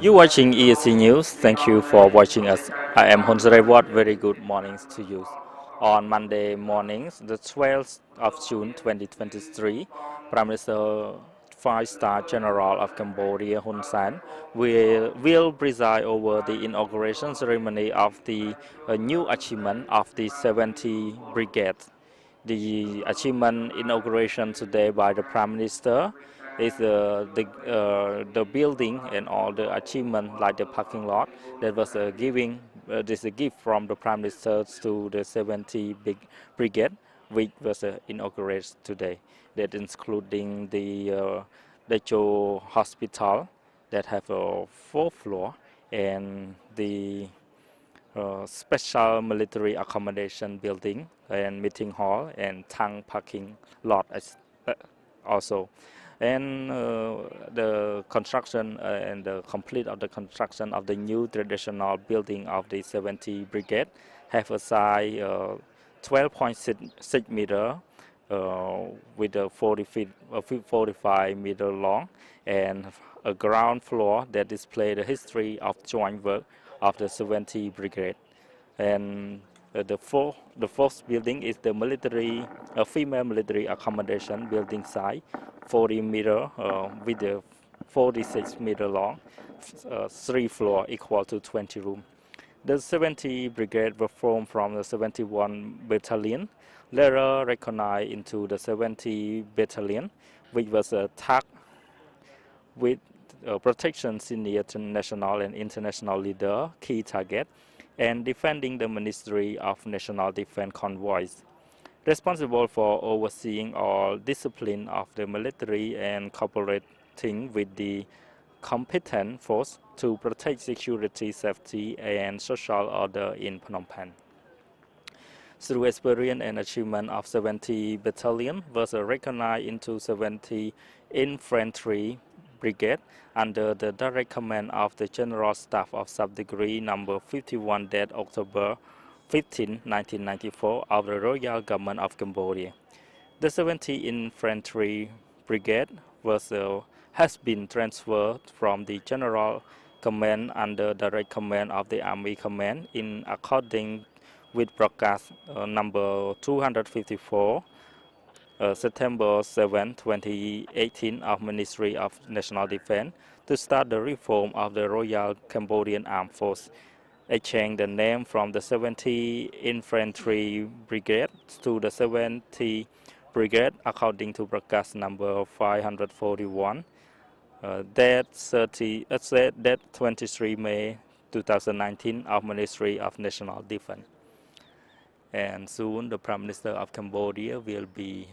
You watching ESC News. Thank you for watching us. I am Honzarewat. Very good mornings to you. On Monday mornings, the 12th of June 2023, Prime Minister 5-star General of Cambodia Hun Sen will preside over the inauguration ceremony of the new achievement of the 70th Brigade. The achievement inauguration today by the Prime Minister is the building and all the achievement like the parking lot that was this is a gift from the Prime Minister to the 70th Brigade, which was inaugurated today. That including the Joe Hospital that have a 4th floor and the special military accommodation building and meeting hall and tank parking lot also. And the construction and the complete of the construction of the new traditional building of the 70th Brigade have a size 12.6 meter with a 45 meter long, and a ground floor that display the history of joint work of the 70th Brigade. And the fourth building is the female military accommodation building site, 40 meter with a 46 meter long, 3 floor equal to 20 room. The 70th Brigade was formed from the 71 Battalion, later recognized into the 70 Battalion, which was tasked with protection senior national and international leader, key target, and defending the Ministry of National Defense convoys. Responsible for overseeing all discipline of the military and cooperating with the competent force to protect security, safety, and social order in Phnom Penh. Through experience and achievement of 70 Battalion was recognized into 70 Infantry Brigade under the direct command of the General Staff of Sub-Degree number 51 dated October 15, 1994 of the Royal Government of Cambodia. The 70 Infantry Brigade has been transferred from the General Command under direct command of the Army Command in according with broadcast number 254 September 7, 2018 of Ministry of National Defense to start the reform of the Royal Cambodian Armed Force. I changed the name from the 70 Infantry Brigade to the 70 Brigade according to broadcast number 541 that 23 May 2019 of Ministry of National Defense. And soon the Prime Minister of Cambodia will be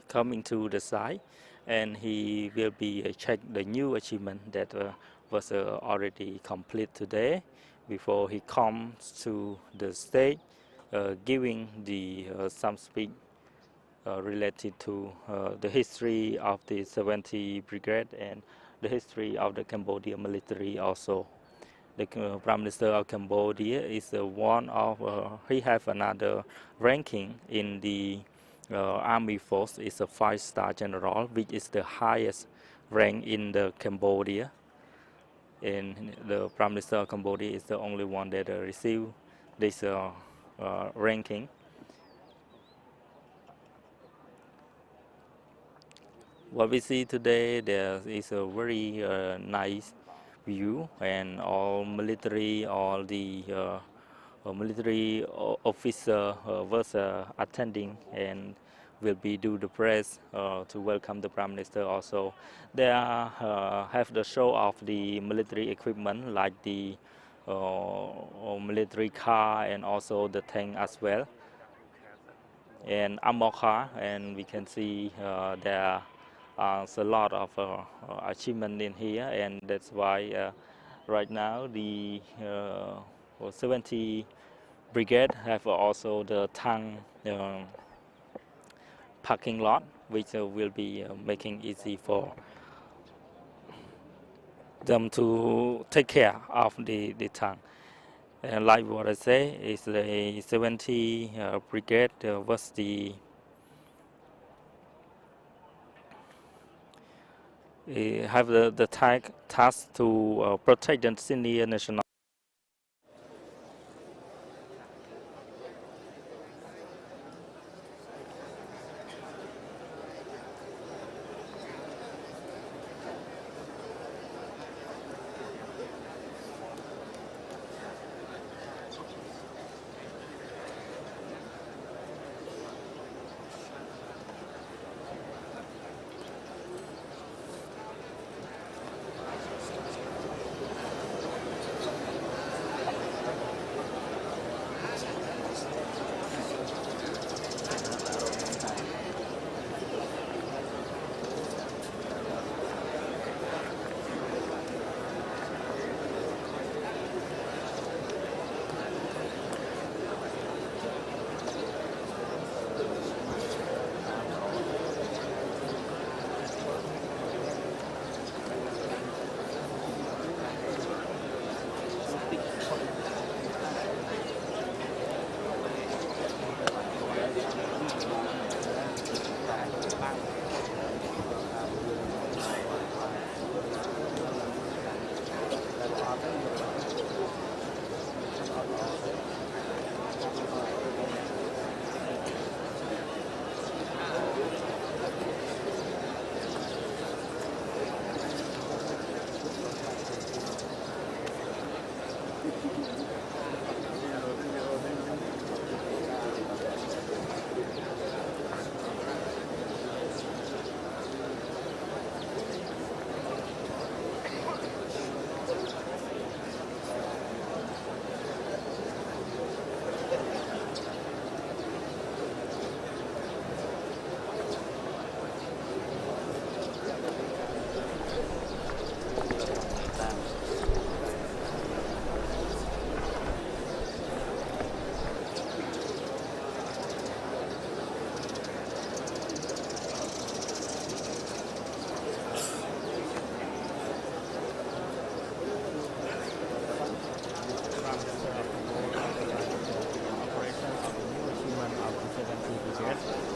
coming to the site, and he will be check the new achievement that was already complete today before he comes to the stage, giving the some speech related to the history of the 70 Brigade and the history of the Cambodian military also. The Prime Minister of Cambodia is one of, he have another ranking in the Army Force. It's a 5-star general, which is the highest rank in the Cambodia. And the Prime Minister of Cambodia is the only one that received this ranking. What we see today, there is a very nice view, and all military, all the military officer was attending and will be do the press to welcome the Prime Minister. Also, they have the show of the military equipment like the military car and also the tank as well, and armor car, and we can see there a lot of achievement in here, and that's why right now the 70th Brigade have also the tank parking lot, which will be making easy for them to take care of the tank. And like what I say, is the 70th Brigade was the have the task to protect the senior national.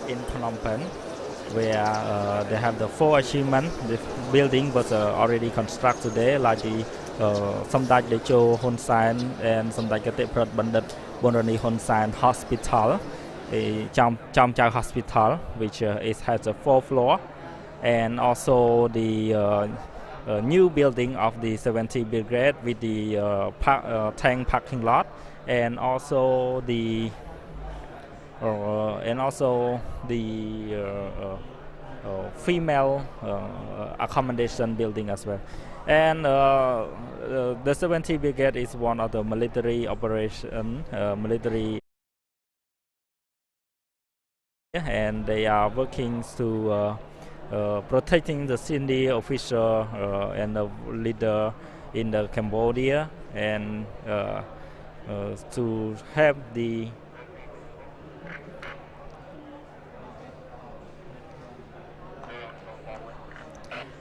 In Phnom Penh, where they have the 4 achievements. The building was already constructed today, like the Samdech Decho Hun San and Samdech Kate Prat Bandit Bonrani Hun San Hospital, a Cham Chao Hospital, which has a 4 floor, and also the new building of the 70th Brigade with the tank parking lot, and also the female accommodation building as well. And the 70th Brigade is one of the military operation, and they are working to protecting the senior officer and the leader in the Cambodia, and to have the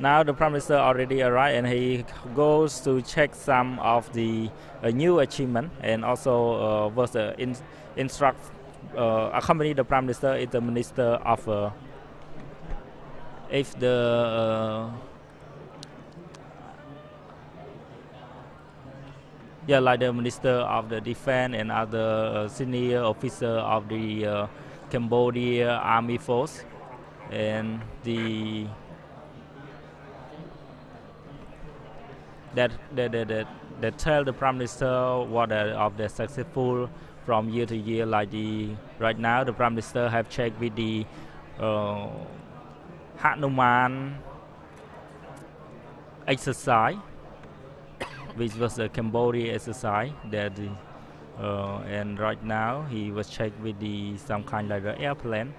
Now the Prime Minister already arrived, and he goes to check some of the new achievement, and also was accompany the Prime Minister is the Minister of if the yeah, like the Minister of the Defense and other senior officer of the Cambodia Army Force, and that tell the Prime Minister what are of the successful from year to year. Like the right now, the Prime Minister have checked with the uh, Hanuman exercise, which was a Cambodia exercise that and right now he was checked with the some kind like the airplane.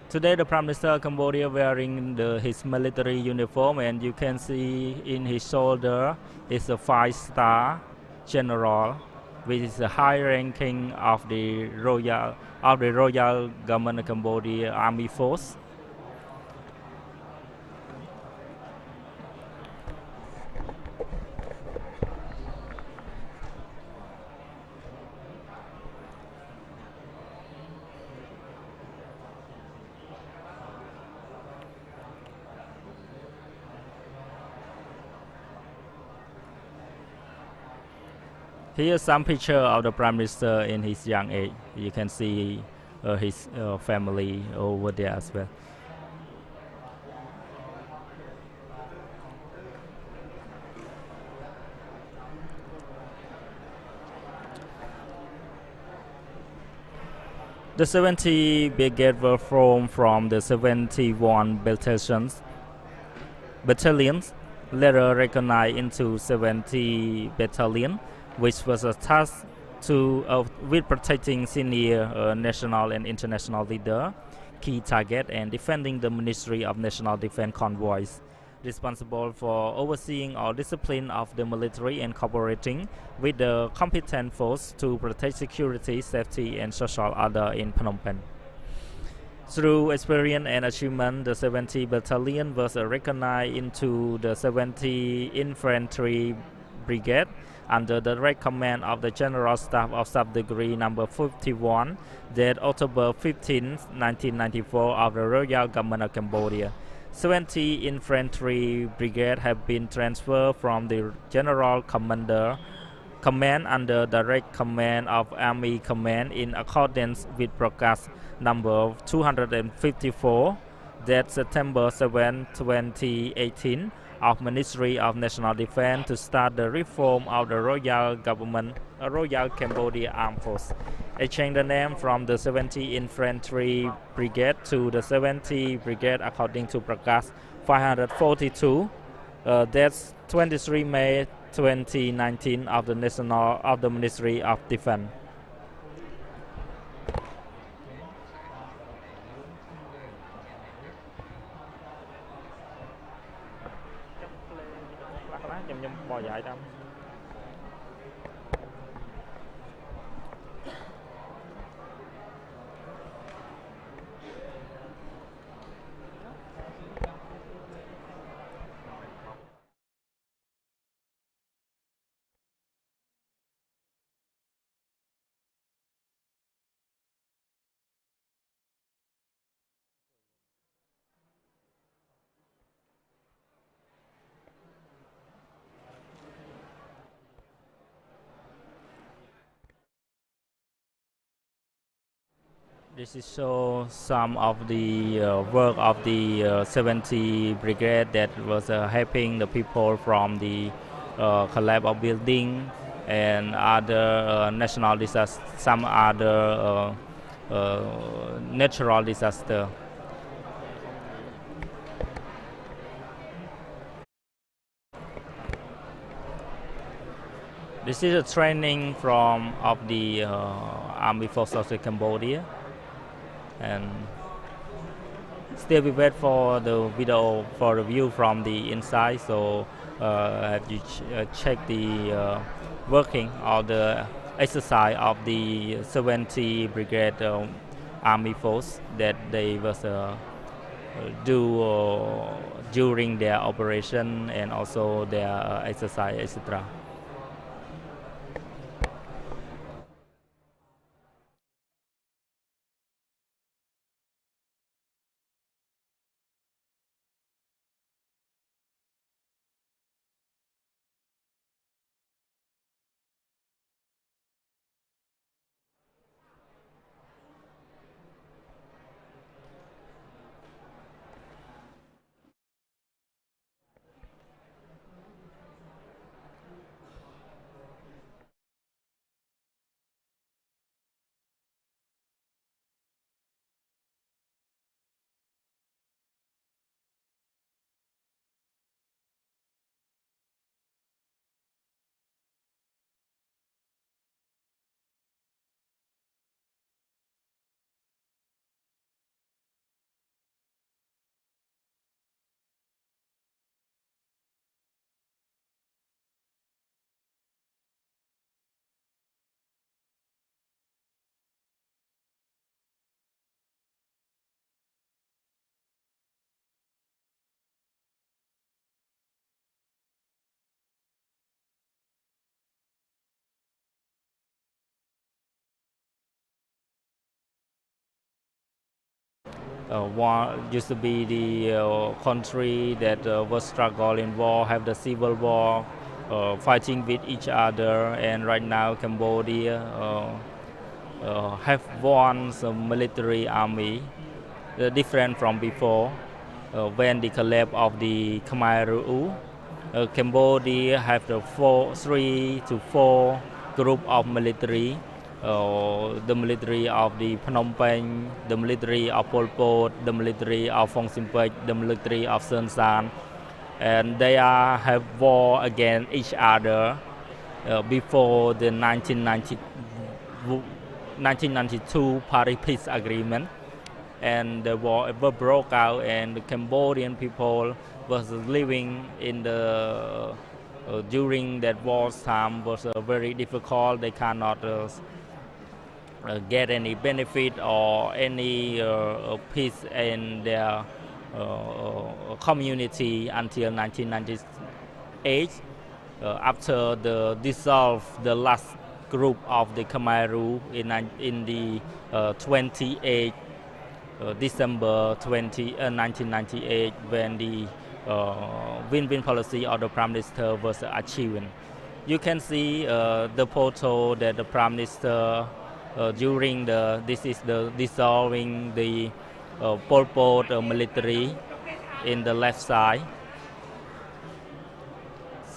Today the Prime Minister of Cambodia wearing his military uniform, and you can see in his shoulder is a 5-star general, which is the high ranking of the royal government of Cambodia Army Force. Here's some picture of the Prime Minister in his young age. You can see his family over there as well. The 70th Brigade were formed from the 71 battalions, later recognized into 70 battalion, which was tasked with protecting senior national and international leader, key target, and defending the Ministry of National Defense convoys, responsible for overseeing all discipline of the military and cooperating with the competent force to protect security, safety, and social order in Phnom Penh. Through experience and achievement, the 70 Battalion was recognized into the 70 Infantry Brigade under the direct command of the General Staff of Sub-Degree Number 51, dated October 15, 1994, of the Royal Government of Cambodia. 70 Infantry Brigade have been transferred from the General Command under direct command of Army Command in accordance with Broadcast number 254, dated September 7, 2018, of Ministry of National Defense to start the reform of the Royal Cambodia Armed Force. They changed the name from the 70 Infantry Brigade to the 70 Brigade according to Broadcast 542. That's 23 May 2019 of the Ministry of Defense. This is show some of the work of the 70 Brigade that was helping the people from the collapse of building and other national disaster, some other natural disaster. This is a training from of the Army Forces of Cambodia, and still we wait for the video for the view from the inside. So have you check the working of the exercise of the 70 Brigade Army Force that they was do during their operation and also their exercise, etc. war used to be the country that was struggle in war, have the civil war, fighting with each other, and right now Cambodia have won some military army, different from before. When the collapse of the Khmer Rouge, Cambodia have the 3 to 4 group of military. The military of the Phnom Penh, the military of Pol Pot, the military of Phong Simpech, the military of Son San, and they have war against each other before the 1992 Paris Peace Agreement, and the war ever broke out, and the Cambodian people was living in the during that war time was very difficult. They cannot get any benefit or any peace in their community until 1998. After the dissolve the last group of the Khmer Rouge in the 28 December 1998, when the win-win policy of the Prime Minister was achieved. You can see the photo that the Prime Minister during this is the dissolving the Pol Pot military in the left side.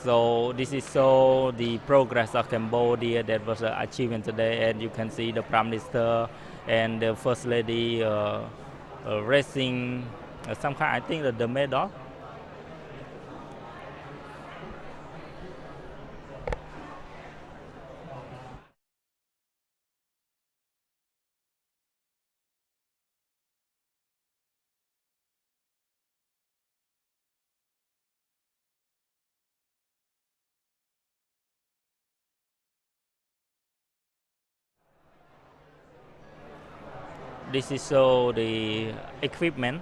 So this is so the progress of Cambodia that was achieved today, and you can see the Prime Minister and the First Lady raising some kind, I think, the medal. This is so the equipment.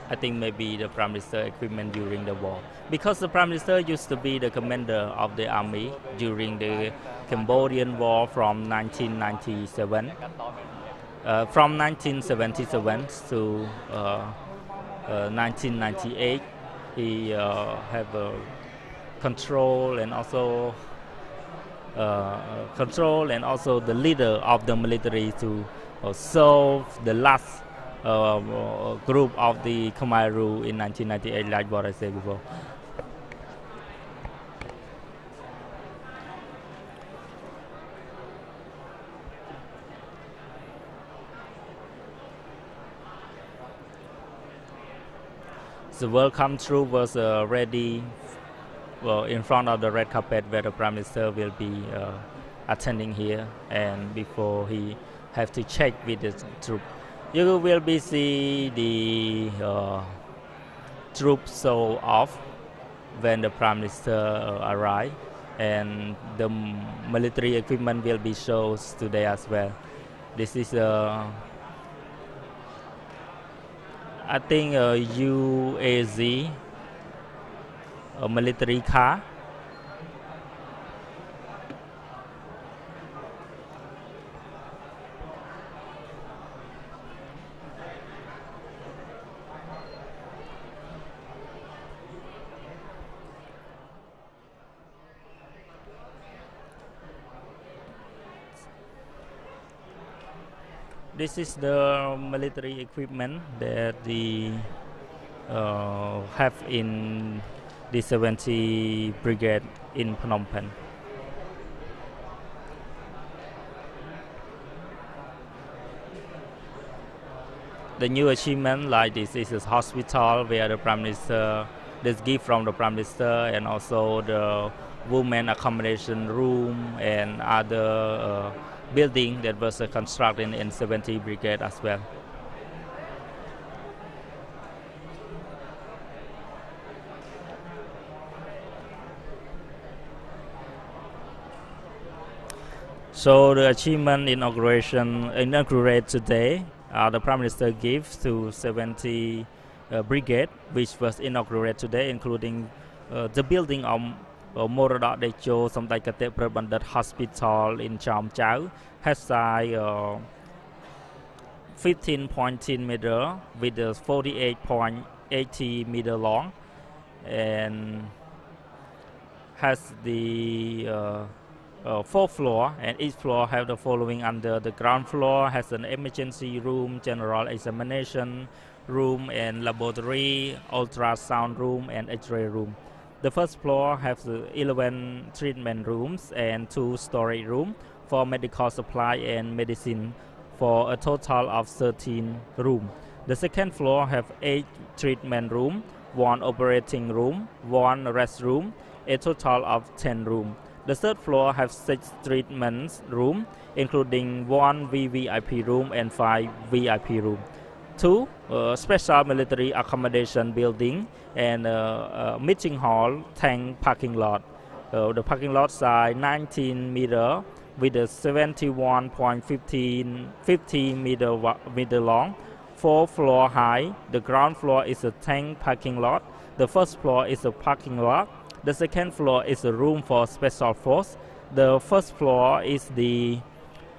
I think maybe the Prime Minister equipment during the war, because the Prime Minister used to be the commander of the army during the Cambodian War from 1997. From 1977 to 1998, he have control and also the leader of the military to solve the last group of the Khmer Rouge in 1998, like what I said before. The welcome troop was ready in front of the red carpet where the Prime Minister will be attending here, and before he have to check with the troop. You will be see the troops show off when the Prime Minister arrive, and the military equipment will be shown today as well. This is I think UAZ, a military car. This is the military equipment that the have in the 70th Brigade in Phnom Penh. The new achievement like this is a hospital where the Prime Minister, this gift from the Prime Minister, and also the women accommodation room and other building that was constructed in 70th Brigade as well. So the achievement inaugurate today, the Prime Minister gives to 70th Brigade, which was inaugurated today, including the building of Moradak Decho Samtai Kate Prabandhat Hospital in Cham Chau, Preside 15.10 meter with a 48.80 meter long, and has the 4 floor, and each floor have the following. Under the ground floor has an emergency room, general examination room, and laboratory, ultrasound room, and x-ray room. The first floor has 11 treatment rooms and 2 storage rooms for medical supply and medicine, for a total of 13 rooms. The second floor have 8 treatment rooms, 1 operating room, 1 restroom, a total of 10 rooms. The third floor has 6 treatment rooms, including 1 VVIP room and 5 VIP rooms. 2 special military accommodation building and meeting hall, tank parking lot. The parking lot size 19 meter with a 71.50 meter long, 4 floor high. The ground floor is a tank parking lot. The first floor is a parking lot. The second floor is a room for special force. The first floor is the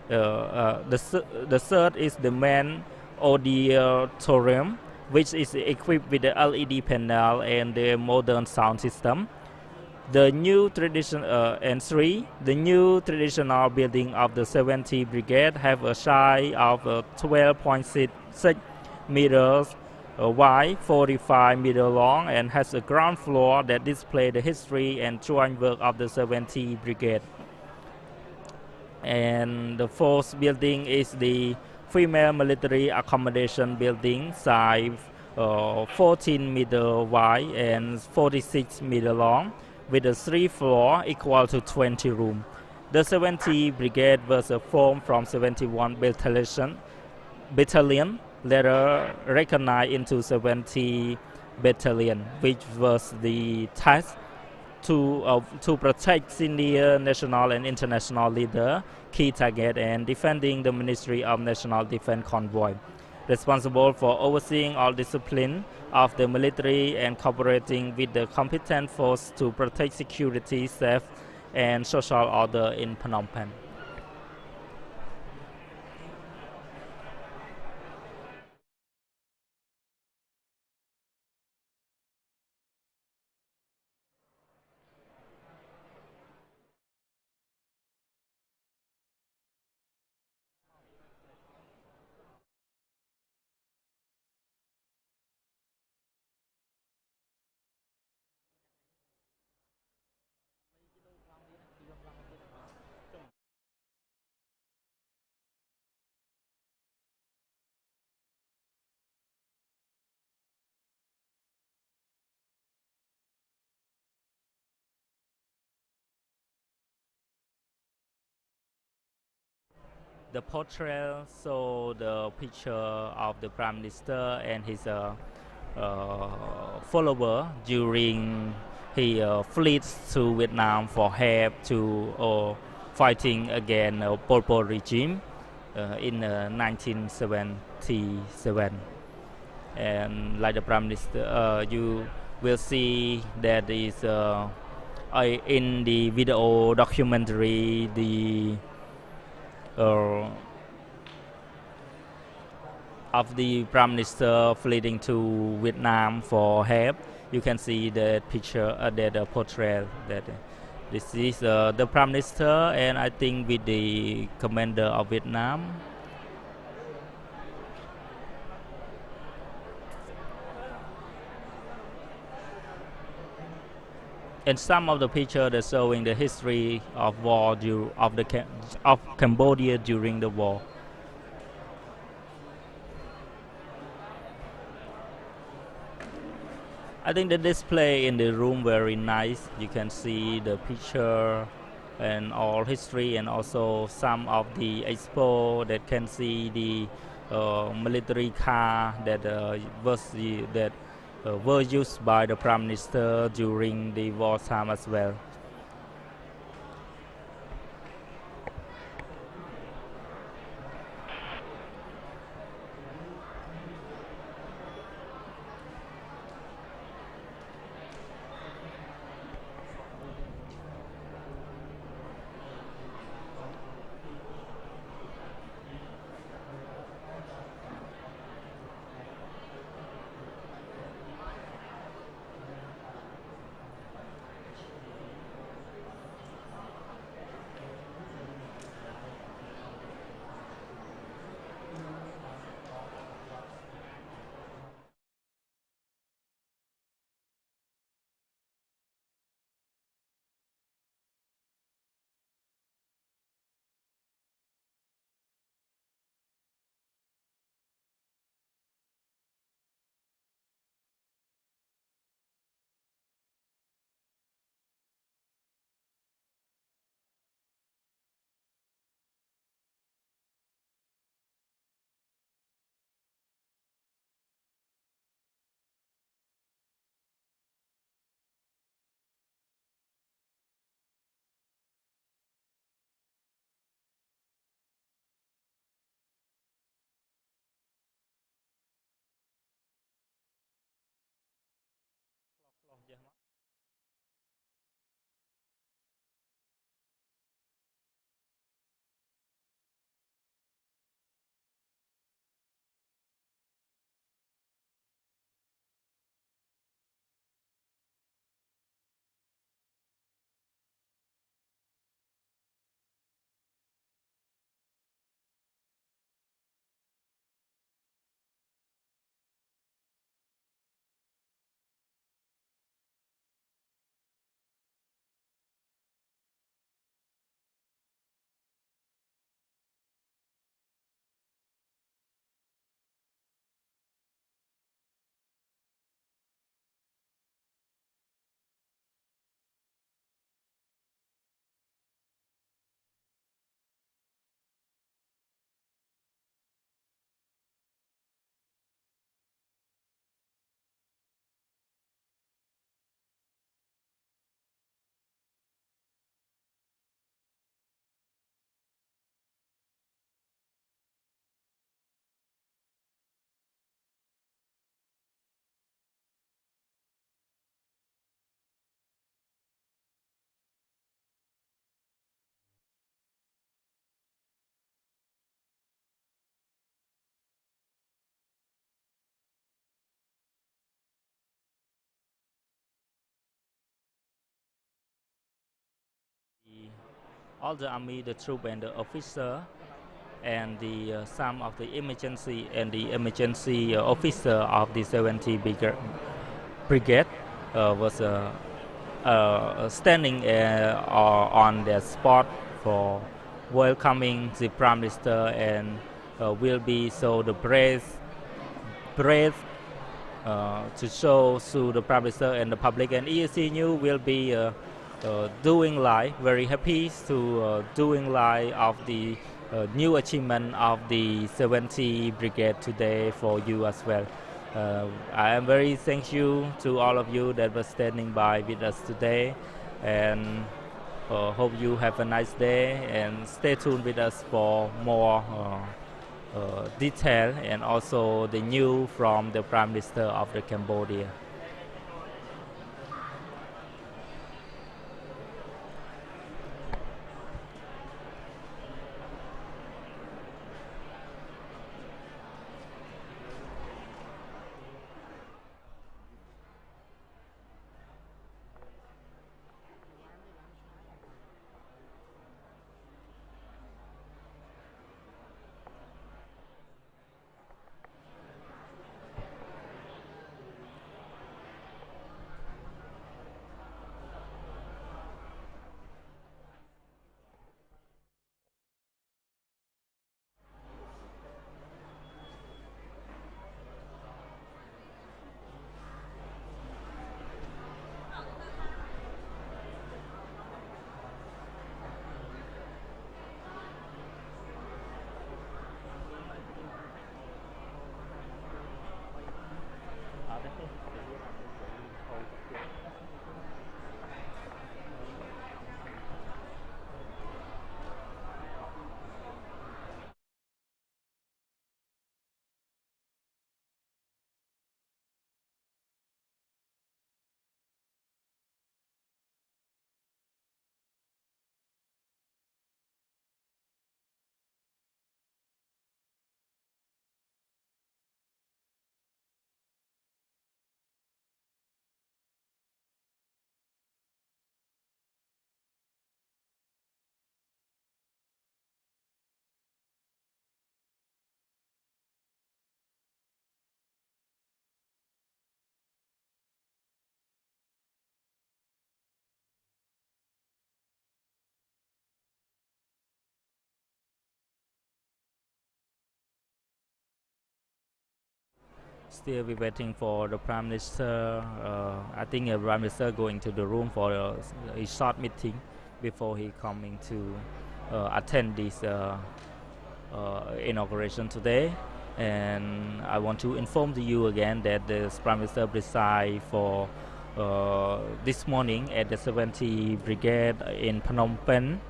third is the main auditorium, which is equipped with the LED panel and the modern sound system. The new the new traditional building of the 70th Brigade have a size of 12.6 meters wide, 45 meter long, and has a ground floor that display the history and joint work of the 70th Brigade. And the fourth building is the female military accommodation building, size 14 meter wide and 46 meter long, with a 3 floor equal to 20 rooms. The 70th Brigade was formed from 71 battalion, later recognized into 70 battalion, which was the task to protect senior national and international leader, key target, and defending the Ministry of National Defense convoy, responsible for overseeing all discipline of the military and cooperating with the competent force to protect security, safety, and social order in Phnom Penh. The portrait shows the picture of the Prime Minister and his follower during he flees to Vietnam for help to fighting against Pol Pot regime in 1977. And like the Prime Minister, you will see that is in the video documentary of the Prime Minister fleeing to Vietnam for help. You can see the picture, that portrait. That this is the Prime Minister, and I think with the commander of Vietnam. And some of the pictures are showing the history of war of Cambodia during the war. I think the display in the room very nice. You can see the picture and all history, and also some of the expo that can see the military car that were used by the Prime Minister during the wartime as well. all the army, the troop, and the officer, and the some of the emergency officer of the 70th Brigade was standing on their spot for welcoming the Prime Minister, and will be so the praise to show to the Prime Minister and the public, and ESC New will be doing live, very happy to doing live of the new achievement of the 70 Brigade today for you as well. I am very thank you to all of you that were standing by with us today, and hope you have a nice day, and stay tuned with us for more detail and also the news from the Prime Minister of the Cambodia. Still we waiting for the Prime Minister. I think the Prime Minister going to the room for a short meeting before he coming to attend this inauguration today. And I want to inform to you again that the Prime Minister preside for this morning at the 70 Brigade in Phnom Penh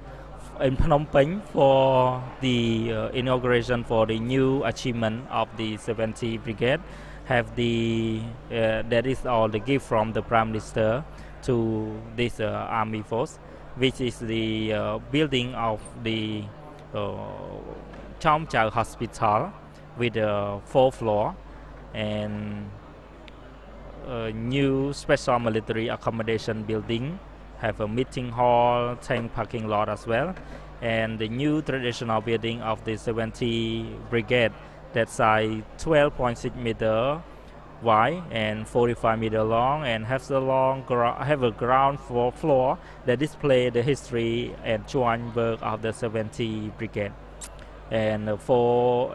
for the inauguration for the new achievement of the 70 Brigade. Have the that is all the gift from the Prime Minister to this army force, which is the building of the Chom Chau Hospital with a 4th floor and a new special military accommodation building, have a meeting hall, tank parking lot as well, and the new traditional building of the 70 Brigade that's 12.6 meter wide and 45 meter long, and have a ground floor that display the history and joint work of the 70 Brigade. And the 4th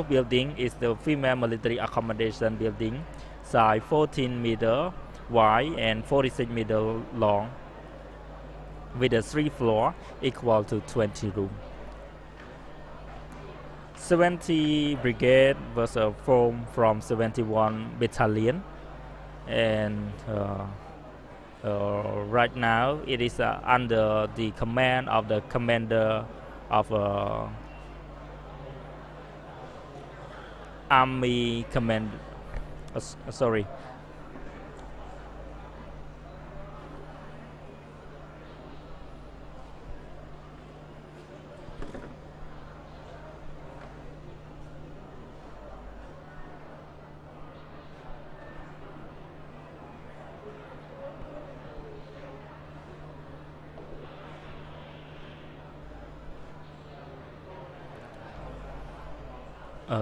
building is the female military accommodation building, size 14 meter wide and 46 meter long, with a 3 floor equal to 20 rooms. 70 Brigade was formed from 71 Battalion, and right now it is under the command of the commander of Army Command. Sorry.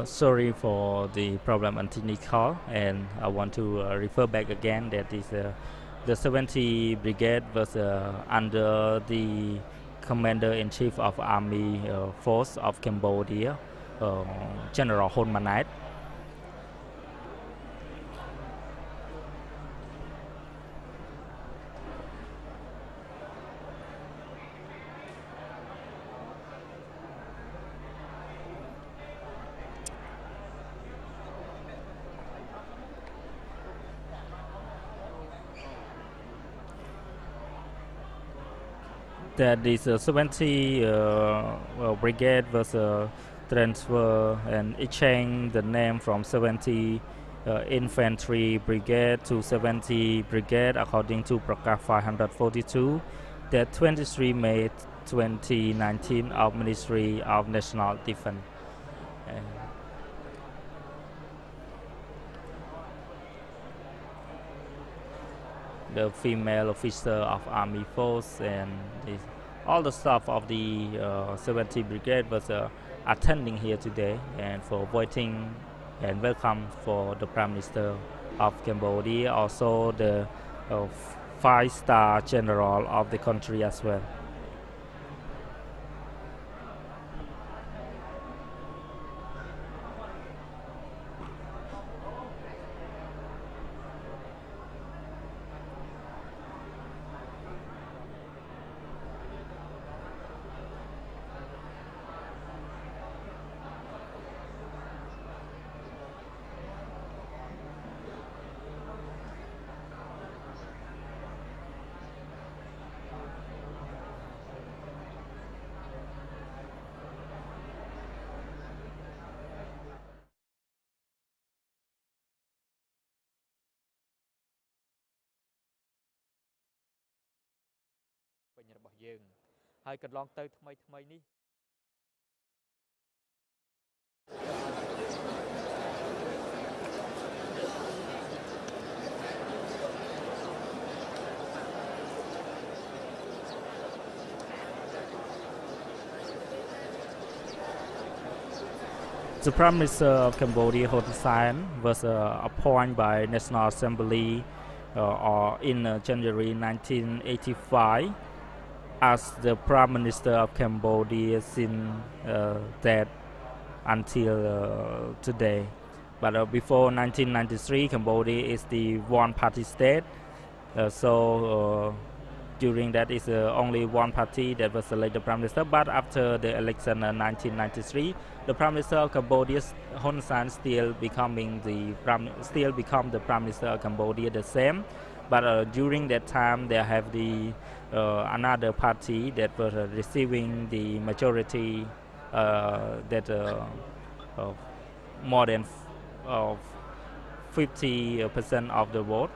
Sorry for the problem on technical, and I want to refer back again that is the 70th Brigade was under the Commander-in-Chief of Army Force of Cambodia, General Hon Manait. That is 70 Brigade was transfer and exchange the name from 70 Infantry Brigade to 70 Brigade according to Paragraph 542 that 23 May 2019 of Ministry of National Defense. The female officer of Army Force and all the staff of the 70 Brigade was attending here today and for waiting and welcome for the Prime Minister of Cambodia, also the 5-star general of the country as well. The Prime Minister of Cambodia, Hun Sen, was appointed by National Assembly in January 1985 as the Prime Minister of Cambodia since that until today. But before 1993, Cambodia is the one-party state. During that is only one party that was elected Prime Minister, but after the election in 1993, the Prime Minister of Cambodia, Hun Sen, still become the Prime Minister of Cambodia the same. But during that time, there have the another party that was receiving the majority more than 50% of the vote.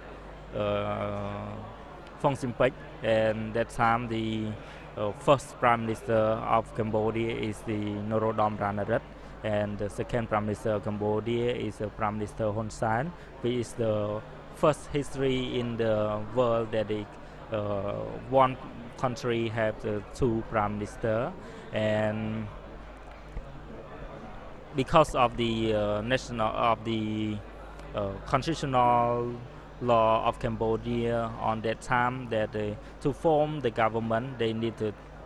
And that time the first Prime Minister of Cambodia is the Norodom Ranariddh, and the second Prime Minister of Cambodia is Prime Minister Hun Sen, which is the first history in the world that one country have the two Prime Minister. And because of the constitutional law of Cambodia on that time, that to form the government they need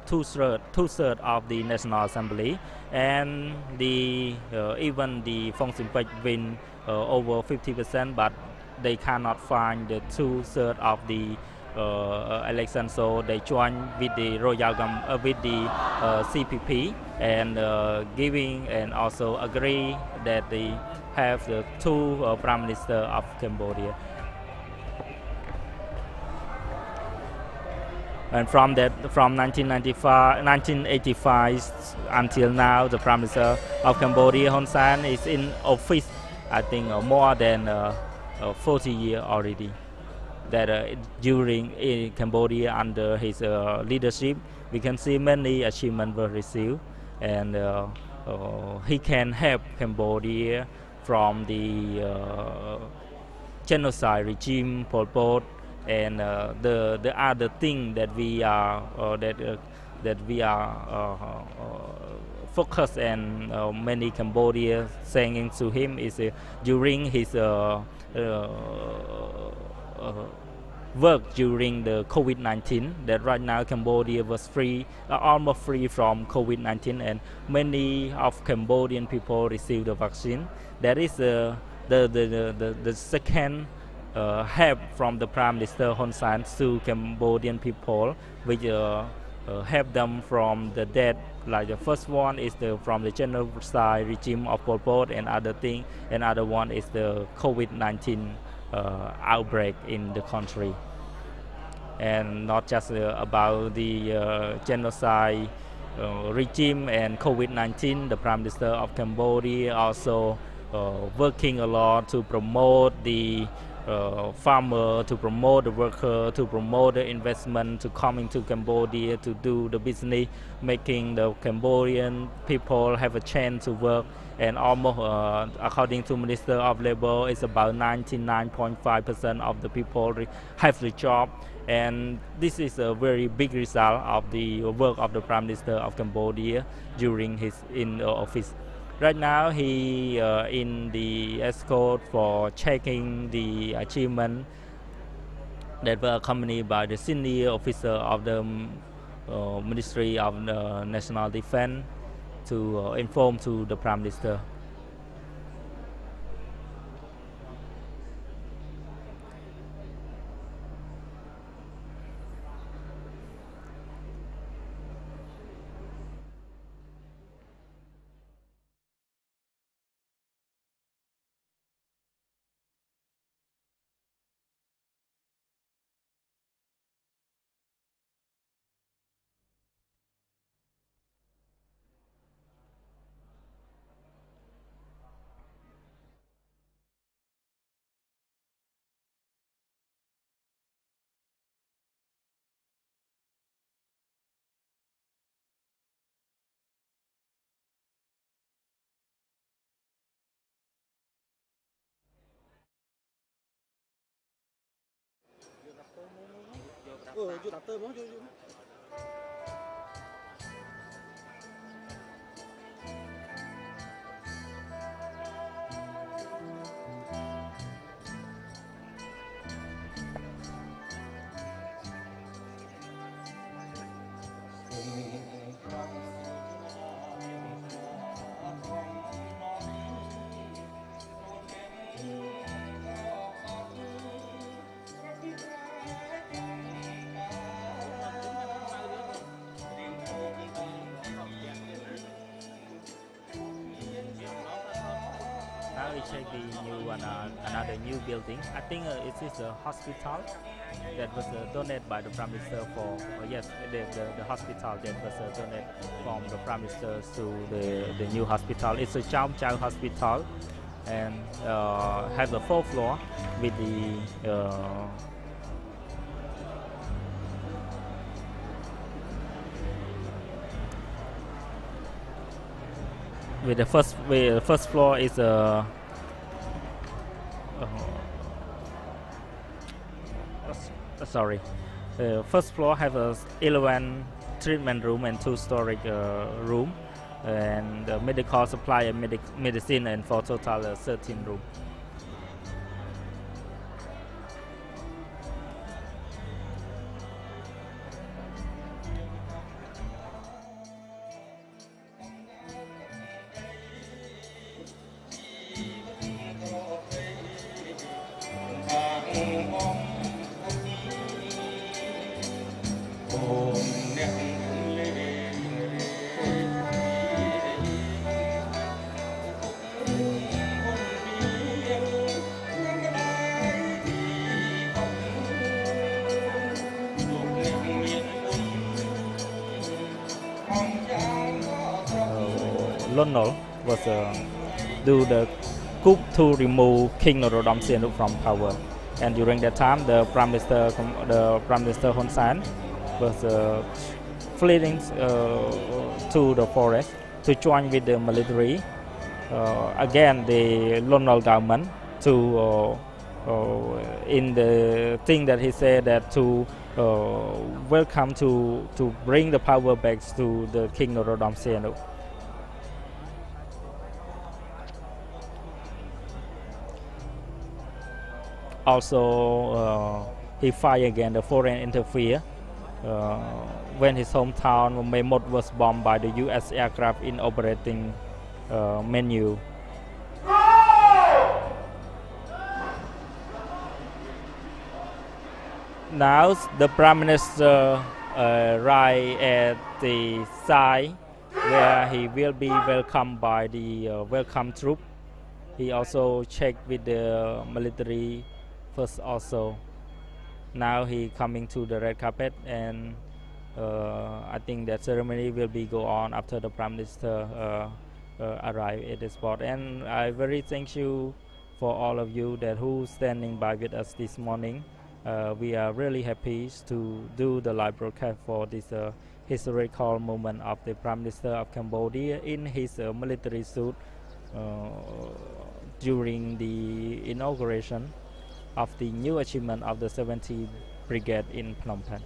two-thirds of the National Assembly, and even the Phong Simpech win over 50%, but they cannot find the two-thirds of the election, so they join with the CPP and giving and also agree that they have the two Prime Minister of Cambodia. And from 1985 until now, the Prime Minister of Cambodia, Hun Sen, is in office, I think, more than 40 years already. That during Cambodia, under his leadership, we can see many achievements were received, and he can help Cambodia from the genocide regime, Pol Pot. And the other thing that we are focus and many Cambodians saying to him is during his work during the COVID-19, that right now Cambodia was free, almost free from COVID-19, and many of Cambodian people received the vaccine. That is the second help from the Prime Minister Hun Sen to Cambodian people, which help them from the death. Like the first one is from the genocide regime of Pol Pot and other thing, and other one is the COVID-19 outbreak in the country. And not just about the genocide regime and COVID-19, the Prime Minister of Cambodia also working a lot to promote the farmer, to promote the worker, to promote the investment to come into Cambodia to do the business, making the Cambodian people have a chance to work. And almost, according to Minister of Labor, it's about 99.5% of the people have the job. And this is a very big result of the work of the Prime Minister of Cambodia during his in office. Right now, he in the escort for checking the achievement that were accompanied by the senior officer of the Ministry of National Defense to inform to the Prime Minister. Now we check the new another new building. I think it is a hospital that was donated by the Prime Minister for yes, the hospital that was donated from the Prime Minister to the new hospital. It's a child hospital and has a 4th floor with the with the first floor is sorry, first floor have a 11 treatment room and 2 storage room, and medical supply and medicine, and for total 13 room. Lionel was do the coup to remove King Norodom Sihanouk from power, and during that time the Prime Minister Hun Sen was fleeing to the forest to join with the military. Again, the Lionel government to in the thing that he said that to welcome to bring the power back to the King Norodom Sihanouk. also he fight against the foreign interfere when his hometown Memot was bombed by the U.S. aircraft in operating menu. Now the Prime Minister right at the side where he will be welcomed by the welcome troop. He also checked with the military first also. Now he coming to the red carpet, and I think that ceremony will be go on after the Prime Minister arrive at the spot. And I very thank you for all of you that who standing by with us this morning. We are really happy to do the live broadcast for this historical moment of the Prime Minister of Cambodia in his military suit during the inauguration of the new achievement of the 70th Brigade in Phnom Penh.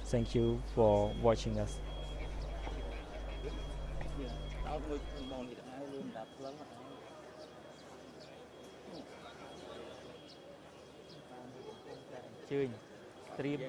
Thank you for watching us. Chơi stream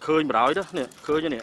khơi mà đói đó nè, khơi cho nè.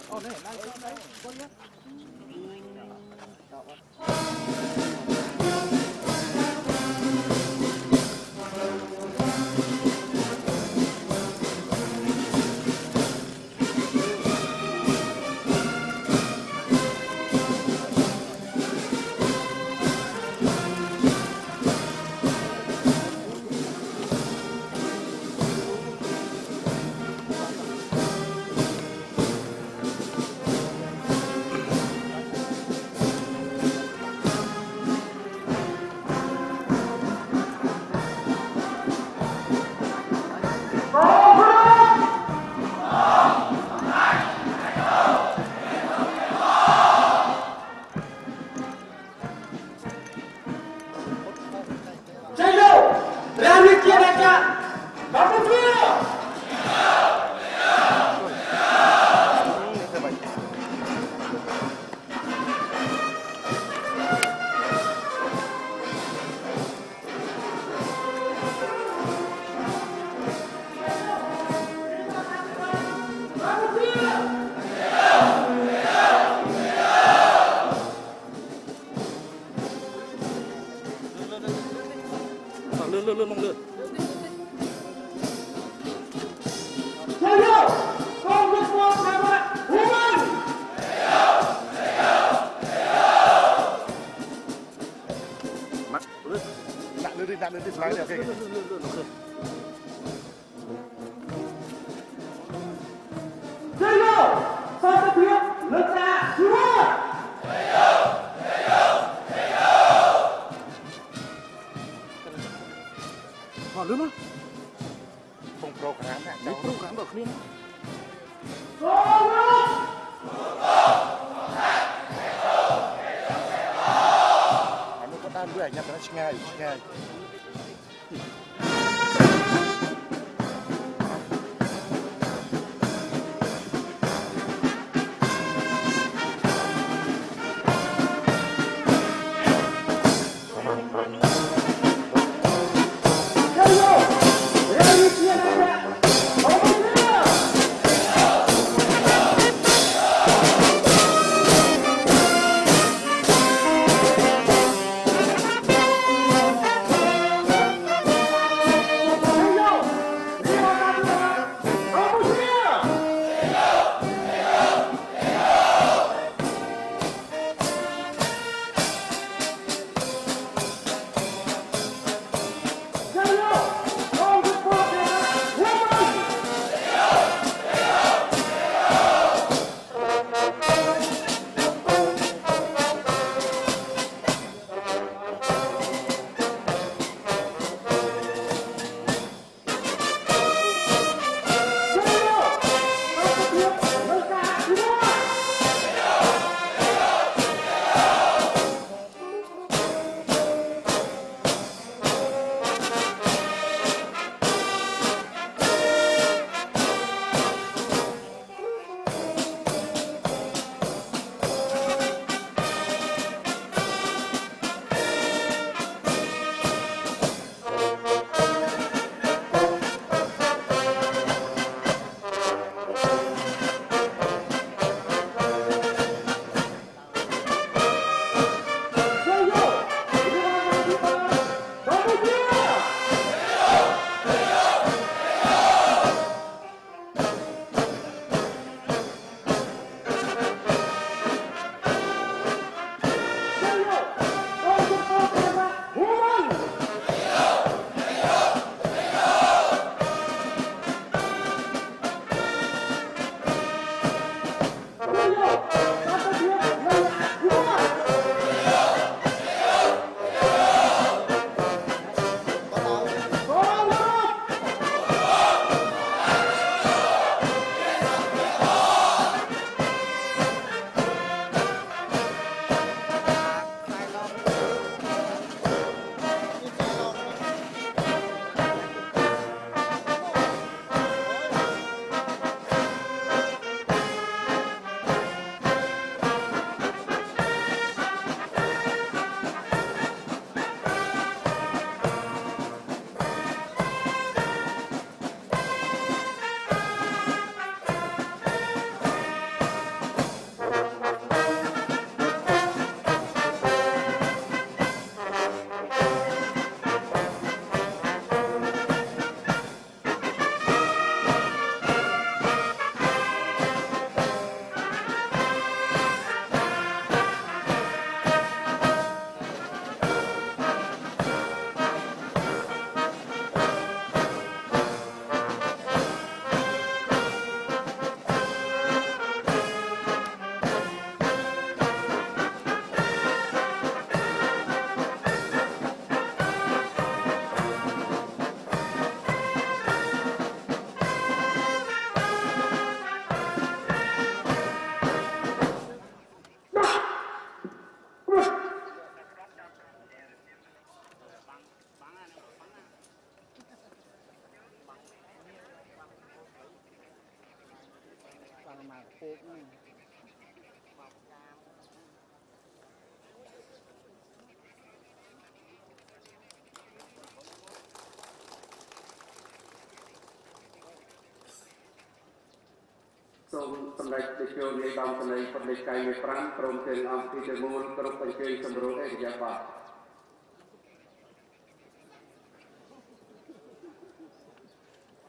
សូមសម្ដេចតេជោនាយឧត្តមសេនីយ៍ផុតលេខកាយមេ5ក្រុមជើងអង្គពីទាំងមូលគ្រប់អញ្ជើញសម្រួលអេរិយាបថ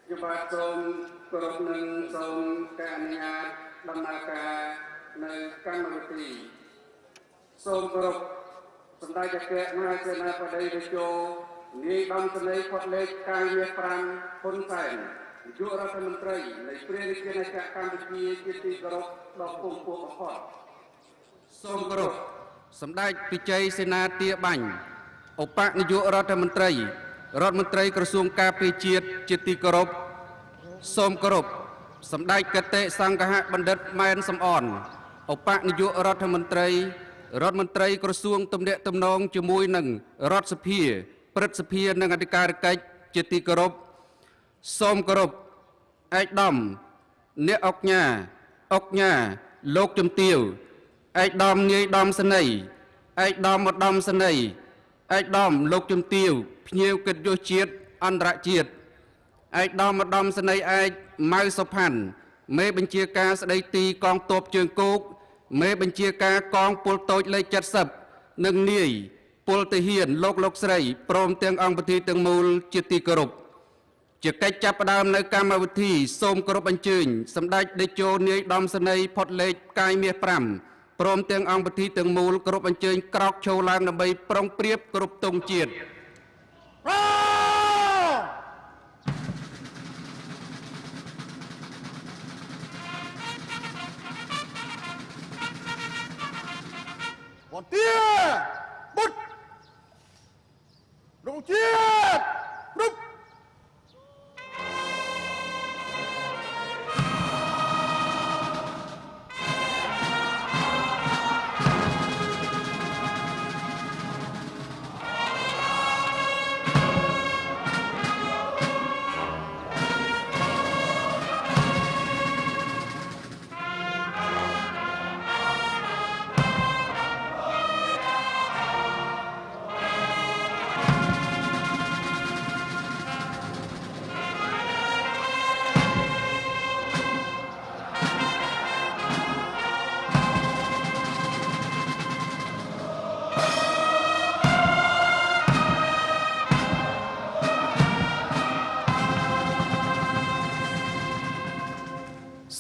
ខ្ញុំបាទសូមគោរពនឹងសូមការអនុញ្ញាតដំណើរការនៅកម្មវិធីសូមគោរពសម្ដេចអគ្គមហាសេនាបតីតេជោនាយឧត្តមសេនីយ៍ផុតលេខកាយមេ5ហ៊ុនសែននាយករដ្ឋមន្ត្រីនៃព្រះរាជាណាចក្រកម្ពុជាជាទីគោរពដ៏ពងពោះបំផុតសូមគោរពសម្ដេចពិជ័យសេនាទាបាញ់ឧបនាយករដ្ឋមន្ត្រីក្រសួងការពារជាតិជាទីគោរពសូមគោរពសម្ដេចកតេសង្ឃហបណ្ឌិតម៉ែនសំអនឧបនាយករដ្ឋមន្ត្រីក្រសួងទំនាក់ទំនងជាមួយនឹងរដ្ឋសភាព្រឹទ្ធសភានិងអធិការកិច្ចជាទីគោរពសូមគោរពឯកឧត្តមអ្នកអុកញ៉ាលោកជំទាវឯកឧត្តមនាយឧត្តមសេនីយ៍ឯកឧត្តមឧត្តមសេនីយ៍ឯកឧត្តមលោកជំទាវភ្ញៀវកិត្តិយសជាតិអន្តរជាតិឯកឧត្តមឧត្តមសេនីយ៍ឯកម៉ៅសុផាន់មេបញ្ជាការស្ដីទីកងទ័ពជើងគោកមេបញ្ជាការកងពលតូចលេខ70និងនាយពលទាហានលោកស្រីព្រមទាំងអង្គពិធីទាំងមូលជាទីគោរពជាកិច្ចចាប់ផ្ដើមនៅកម្មវិធីសូមគោរពអញ្ជើញសម្ដេចតេជោនាយឧត្តមសេនីយ៍ផុតលេខកាយមាស5ព្រមទាំងអង្គពិធីទាំងមូលគោរពអញ្ជើញក្រោកឈរឡើងដើម្បីប្រុងប្រៀបគោរពទង់ជាតិបន្ទាបុត្ររងជាតិរុប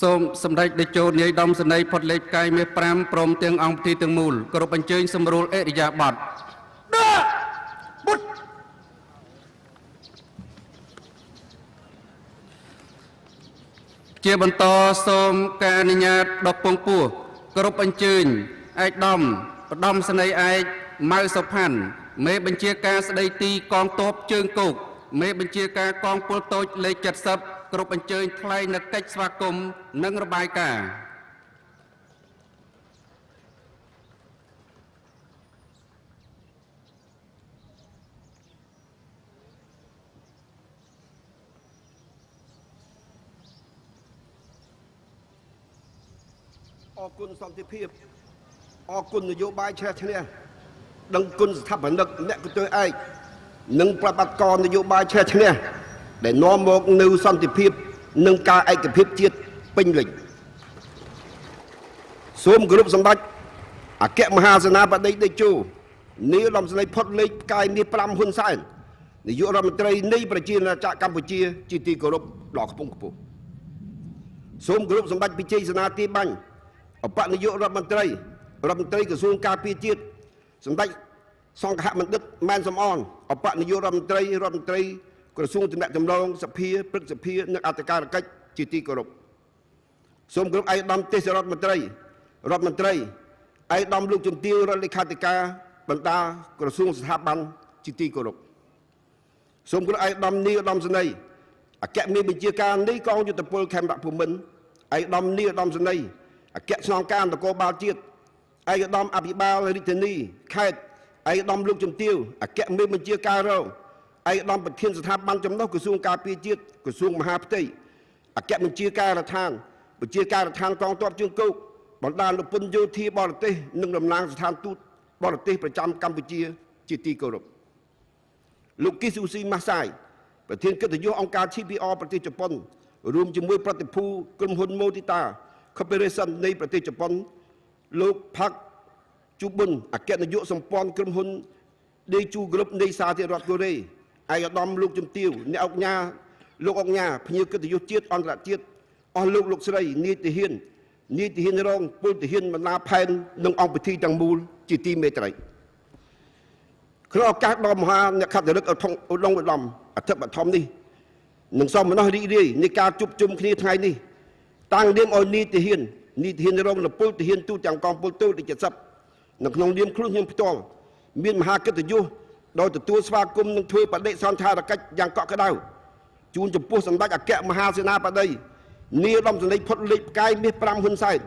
សូមសម្ដេចតេជោនាយឧត្តមសេនីយ៍ផុតលេខកាយមេ5ព្រមទាំងអង្គពិធីទាំងមូលគោរពអញ្ជើញសម្រួលអេរិយាបថជាបន្តសូមការអនុញ្ញាតដ៏ពងពោះគោរពអញ្ជើញឯកឧត្តមសេនីយ៍ឯកម៉ៅសុផាន់មេបញ្ជាការស្ដីទីកងទ័ពជើងគោកមេបញ្ជាការកងពលតូចលេខ70គ្រប់អញ្ជើញថ្លែងនៅកិច្ចស្វាគមន៍និងរបាយការណ៍អរគុណសន្តិភាពអរគុណនយោបាយជ្រះឈ្នះដឹងគុណស្ថាបនិកអ្នកគទើឯកនិងប្រតិបត្តិការនយោបាយជ្រះឈ្នះដែលនាំមកនូវសន្តិភាពនិងការឯកភាពជាតិពេញលេញសូមគោរពសម្ដេចអគ្គមហាសេនាបតីតេជោនាយឧត្តមសេនីយ៍ផុតលេខកាយមាស5ហ៊ុនសែននាយករដ្ឋមន្ត្រីនៃប្រជាណាចក្រកម្ពុជាជាទីគោរពដ៏ខ្ពង់ខ្ពស់សូមគោរពសម្ដេចពិជ័យសេនាទាបាញ់ឧបនាយករដ្ឋមន្ត្រីក្រសួងការពារជាតិសម្ដេចសង្ឃបណ្ឌិតម៉ែនសំអនឧបនាយករដ្ឋមន្ត្រីក្រសួងទំនាក់ទំនងសភាព្រឹទ្ធសភានិងអធិការកិច្ចជាទីគោរពសូមគោរពឯកឧត្តមទេសរដ្ឋមន្ត្រីឯកឧត្តមលោកជំទាវរដ្ឋលេខាធិការបណ្ដាក្រសួងស្ថាប័នជាទីគោរពសូមគោរពឯកឧត្តមនាយឧត្តមសេនីយ៍អគ្គមេបញ្ជាការនៃកងយុទ្ធពលខេមរៈភូមិន្ទឯកឧត្តមនាយឧត្តមសេនីយ៍អគ្គស្នងការនគរបាលជាតិឯកឧត្តមអភិបាលរាជធានីខេត្តឯកឧត្តមលោកជំទាវអគ្គមេបញ្ជាការរងឯកឧត្តមប្រធានស្ថាប័នចំណុះក្រសួងការពារជាតិក្រសួងមហាផ្ទៃអគ្គបញ្ជាការដ្ឋានកងទ័ពជើងគោកបណ្ដាលពន្ធយោធាបរទេសនិងតំណាងស្ថានទូតបរទេសប្រចាំកម្ពុជាជាទីគោរពលោកគីស៊ូស៊ីម៉ាសាយប្រធានកិត្តិយសអង្គការ CPR ប្រទេសជប៉ុនរួមជាមួយប្រតិភូក្រុមហ៊ុន Motita Corporation នៃប្រទេសជប៉ុនលោកផាក់ជូប៊ុនអគ្គនាយកសម្ព័ន្ធក្រុមហ៊ុនដេជូក្រុបនៃសាធារណរដ្ឋកូរ៉េឯកឧត្តមលោកជំទាវអ្នកអង្គញាលោកអង្គញាភ្ញៀវកិត្តិយសជាតិអន្តរជាតិអស់លោកស្រីនាយទាហានរងពលទាហានបណ្ដាផែននិងអង្គពិធីទាំងមូលជាទីមេត្រីក្នុងឱកាសដ៏មហាអ្នកខត្តរឹកឧត្តមអធិបតីនេះនឹងសូមមនោរីករាយនៃការជួបជុំគ្នាថ្ងៃនេះតាំងនាមឲ្យនាយទាហានរងនិងពលទាហានទូទាំងកងពលតូចទី70នៅក្នុងនាមខ្លួនខ្ញុំផ្ទាល់មានមហាកិត្តិយសដោយទទួលស្វាគមន៍និងធ្វើបដិសណ្ឋារកិច្ចយ៉ាងកក់ក្ដៅជូនចំពោះសម្ដេចអគ្គមហាសេនាបតីនាយឧត្តមសេនីយ៍ផុតលេខផ្កាយមាស5ហ៊ុនសែន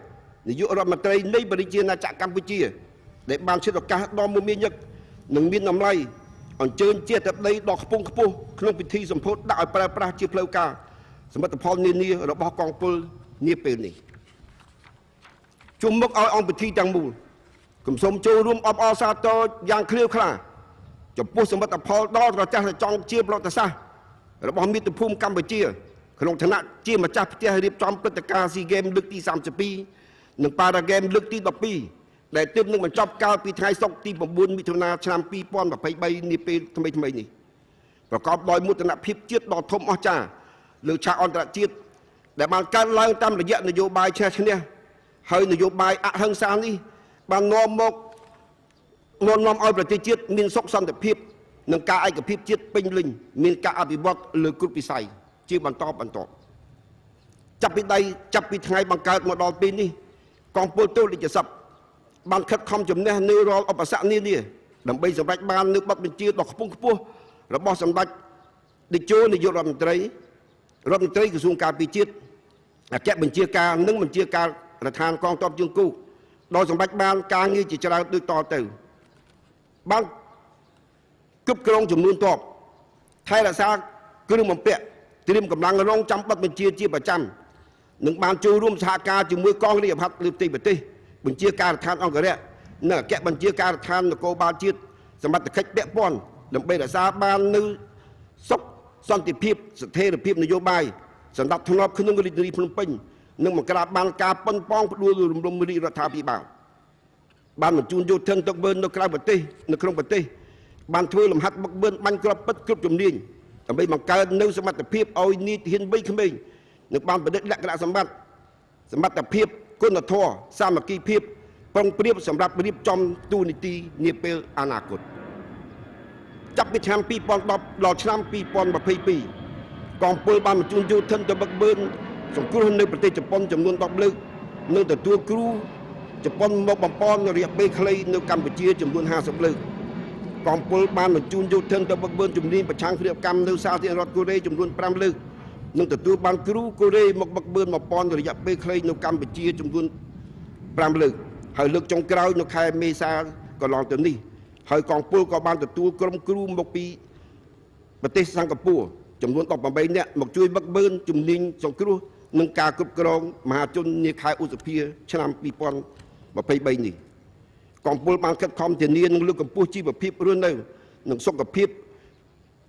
នាយករដ្ឋមន្ត្រីនៃប្រជាណាចក្រកម្ពុជាដែលបានឆ្លៀតឱកាសដ៏មមាញឹកនិងមានតម្លៃអញ្ជើញជាអធិបតីដ៏ខ្ពង់ខ្ពស់ក្នុងពិធីសម្ពោធដាក់ឲ្យប្រើប្រាស់ជាផ្លូវការសមិទ្ធផលនានារបស់កងពលនាពេលនេះជុំមុខឲ្យអង្គពិធីទាំងមូលគំសូមចូលរួមអបអរសាទរយ៉ាងក្លៀវក្លាចំពោះសមិទ្ធផលដ៏ត្រចះត្រចង់ជាប្រវត្តិសាស្ត្ររបស់មាតុភូមិកម្ពុជាក្នុងឋានៈជាម្ចាស់ផ្ទះរៀបចំព្រឹត្តិការណ៍ SEA Games លើកទី32និង Para Games លើកទី12ដែលទើបនឹងបញ្ចប់កាលពីថ្ងៃសុក្រទី9មិថុនាឆ្នាំ2023នាពេលថ្មីនេះប្រកបដោយមោទនភាពជាតិដ៏ធំអស្ចារ្យលើឆាកអន្តរជាតិដែលបានកើតឡើងតាមរយៈនយោបាយឈ្នះឈ្នះហើយនយោបាយអហិង្សានេះបាននាំឲ្យប្រទេសជាតិមានសុខសន្តិភាពនិងការឯកភាពជាតិពេញលេញមានការអភិវឌ្ឍលើគ្រប់វិស័យជាបន្តចាប់ពីថ្ងៃបង្កើតមកដល់ពេលនេះកងពលតូចទី70បានខិតខំជំនះនៅរាល់ឧបសគ្គនានាដើម្បីសម្រេចបាននូវបទបញ្ជាដ៏ខ្ពង់ខ្ពស់របស់សម្ដេចតេជោនាយករដ្ឋមន្ត្រីក្រសួងការពារជាតិអគ្គបញ្ជាការនិងបញ្ជាការរដ្ឋានកងទ័ពជើងគោកដោយសម្ដេចបានការងារជាច្រើនដូចតទៅបានគ្រប់គ្រងចំនួនទ័ពថែរក្សាគ្រឿងបំពាក់ត្រៀមកម្លាំងរងចាំបទបញ្ជាជាប្រចាំនិងបានចូលរួមសហការជាមួយកងរាជអាវុធលើផ្ទៃប្រទេសបញ្ជាការដ្ឋានអង្គរៈនិងអគ្គបញ្ជាការដ្ឋាននគរបាលជាតិសមត្ថកិច្ចពាក់ព័ន្ធដើម្បីរក្សាបាននូវសុខសន្តិភាពស្ថិរភាពនយោបាយសម្រាប់ធ្នាប់ក្នុងរាជធានីភ្នំពេញនិងបង្ក្រាបបានការប៉ុនប៉ងផ្ដួលរំលំរាជរដ្ឋាភិបាលបានបញ្ជូនយោធិនទៅបឺននៅក្រៅប្រទេសនៅក្នុងប្រទេសបានធ្វើលំហាត់បឹកបឺនបាញ់គ្រាប់ពិតគ្រប់ជំនាញដើម្បីបង្កើតនូវសមត្ថភាពឲ្យនាយទាហានវ័យក្មេងនិងបានបដិលក្ខណៈសមត្ថភាពគុណធម៌សាមគ្គីភាពប្រុងប្រៀបសម្រាប់រៀបចំទូនីតិនាពេលអនាគតចាប់ពីឆ្នាំ2010ដល់ឆ្នាំ2022កងពលបានបញ្ជូនយោធិនទៅបឹកបឺនសង្គ្រោះនៅប្រទេសជប៉ុនចំនួន10លើកនិងទទួលគ្រូជប៉ុនមកបំពន់រយៈពេលខ្លីនៅកម្ពុជាចំនួន50លើកកងពលបានបញ្ជូនយោធិនទៅបឹកបឺនជំនាញប្រឆាំងគ្រឿងកម្មនៅសាធារណរដ្ឋកូរ៉េចំនួន5លើកនិងទទួលបានគ្រូកូរ៉េមកបឹកបឺនបំពន់រយៈពេលខ្លីនៅកម្ពុជាចំនួន5លើកហើយលើកចុងក្រោយនៅខែមេសាកន្លងទៅនេះហើយកងពលក៏បានទទួលក្រុមគ្រូមកពីប្រទេសសិង្ហបុរីចំនួន18នាក់មកជួយបឹកបឺនជំនាញសង្គ្រោះនិងការគ្រប់គ្រងមហាជននាខែឧសភាឆ្នាំ2023នេះកងពលបានខិតខំធានានិងលើកកម្ពស់ជីវភាពរស់នៅនិងសុខភាព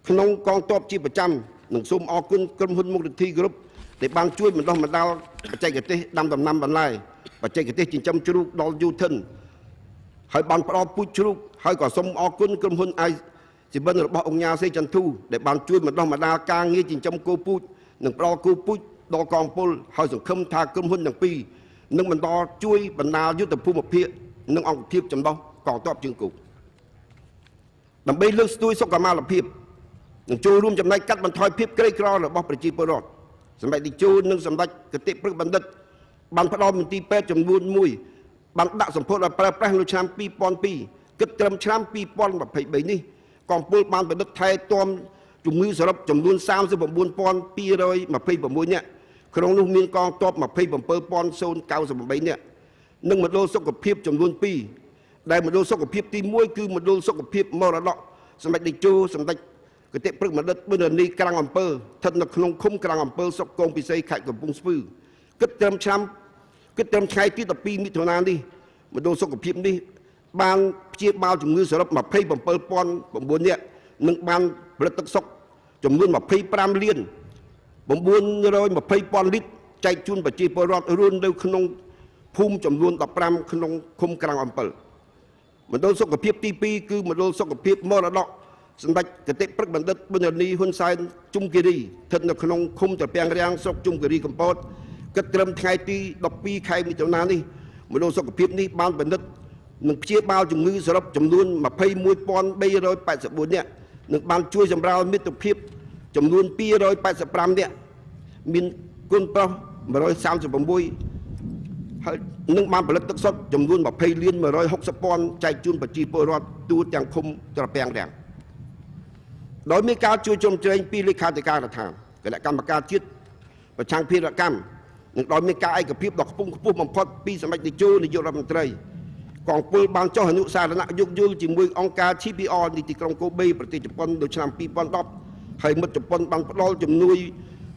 ក្នុងកងទ័ពជាប្រចាំនិងសូមអរគុណក្រុមហ៊ុនមុខរិទ្ធីគ្រប់ដែលបានជួយបណ្ដុះបណ្ដាលបច្ចេកទេសដាំដំណាំបន្លែបច្ចេកទេសចិញ្ចឹមជ្រូកដល់យោធិនហើយបានផ្ដល់ពូជជ្រូកហើយក៏សូមអរគុណក្រុមហ៊ុនជីវិនរបស់អង្គញាសេចន្ទធូដែលបានជួយបណ្ដុះបណ្ដាលការងារចិញ្ចឹមគោពូជនិងផ្ដល់គោពូជដល់កងពលហើយសង្ឃឹមថាក្រុមហ៊ុនទាំងពីរនឹងបន្តជួយបណ្ដាលយុទ្ធភូមិភាគនិងអង្គភាពចម្ដោះកងទ័ពជើងគោកដើម្បីលើកស្ទួយសុខុមាលភាពនិងចូលរួមចំណែកកាត់បន្ថយភាពក្រីក្ររបស់ប្រជាពលរដ្ឋសម្ដេចតេជោនិងសម្ដេចគតិព្រឹកបណ្ឌិតបានផ្ដល់មន្ទីរពេទ្យចំនួន1បានដាក់សម្ពោធឲ្យប្រើប្រាស់នៅឆ្នាំ2002គិតត្រឹមឆ្នាំ2023នេះកងពលបានបណ្ឌិតថែទាំជំងឺសរុបចំនួន39,226នាក់ក្នុងនោះមានកងទ័ព27,098នាក់និងមណ្ឌលសុខភាពចំនួន2ដែលមណ្ឌលសុខភាពទី1គឺមណ្ឌលសុខភាពមរតកសម្ដេចតេជោសម្ដេចគតិព្រឹកបណ្ឌិតប៊ុនរនីក្រាំងអំពើស្ថិតនៅក្នុងឃុំក្រាំងអំពើស្រុកកងពិសីខេត្តកំពង់ស្ពឺគិតត្រឹមថ្ងៃទី12មិថុនានេះមណ្ឌលសុខភាពនេះបានព្យាបាលជំងឺសរុប27,009នាក់និងបានផលិតទឹកសុខចំនួន25លាន920,000លីត្រ ចែកជូនប្រជាពលរដ្ឋរស់នៅក្នុងភូមិចំនួន15ក្នុងឃុំក្រាំងអំពិលមណ្ឌលសុខភាពទី2គឺមណ្ឌលសុខភាពមរតកសម្ដេចគតិព្រឹកបណ្ឌិតប៊ុនរនីហ៊ុនសែនជុំគិរីស្ថិតនៅក្នុងឃុំត្រពាំងរាំងស្រុកជុំគិរីកំពតគិតត្រឹមថ្ងៃទី12ខែមិថុនានេះមណ្ឌលសុខភាពនេះបានបណ្ឌិតនឹងព្យាបាលជំងឺសរុបចំនួន21,384 នាក់និងបានជួយសម្រាលមិត្តភាពចំនួន285 នាក់មានគុណប្រុស136ហើយនឹងបានផលិតទឹកសុទ្ធចំនួន20លាន160ពាន់ចែកជូនប្រជាពលរដ្ឋទូទាំងឃុំត្រពាំងរាំងដោយមានការជួយជ្រោមជ្រែងពីលេខាធិការដ្ឋានគណៈកម្មការជាតិប្រឆាំងភេរវកម្មនិងដោយមានការឯកភាពដ៏ខ្ពង់ខ្ពស់បំផុតពីសម្ដេចតេជោនាយករដ្ឋមន្ត្រីកងពលបានចុះអនុសារណៈយោគយល់ជាមួយអង្គការ CPR នៃទីក្រុងកូបេប្រទេសជប៉ុននៅឆ្នាំ2010ហើយមិត្តជប៉ុនបានផ្ដល់ជំនួយ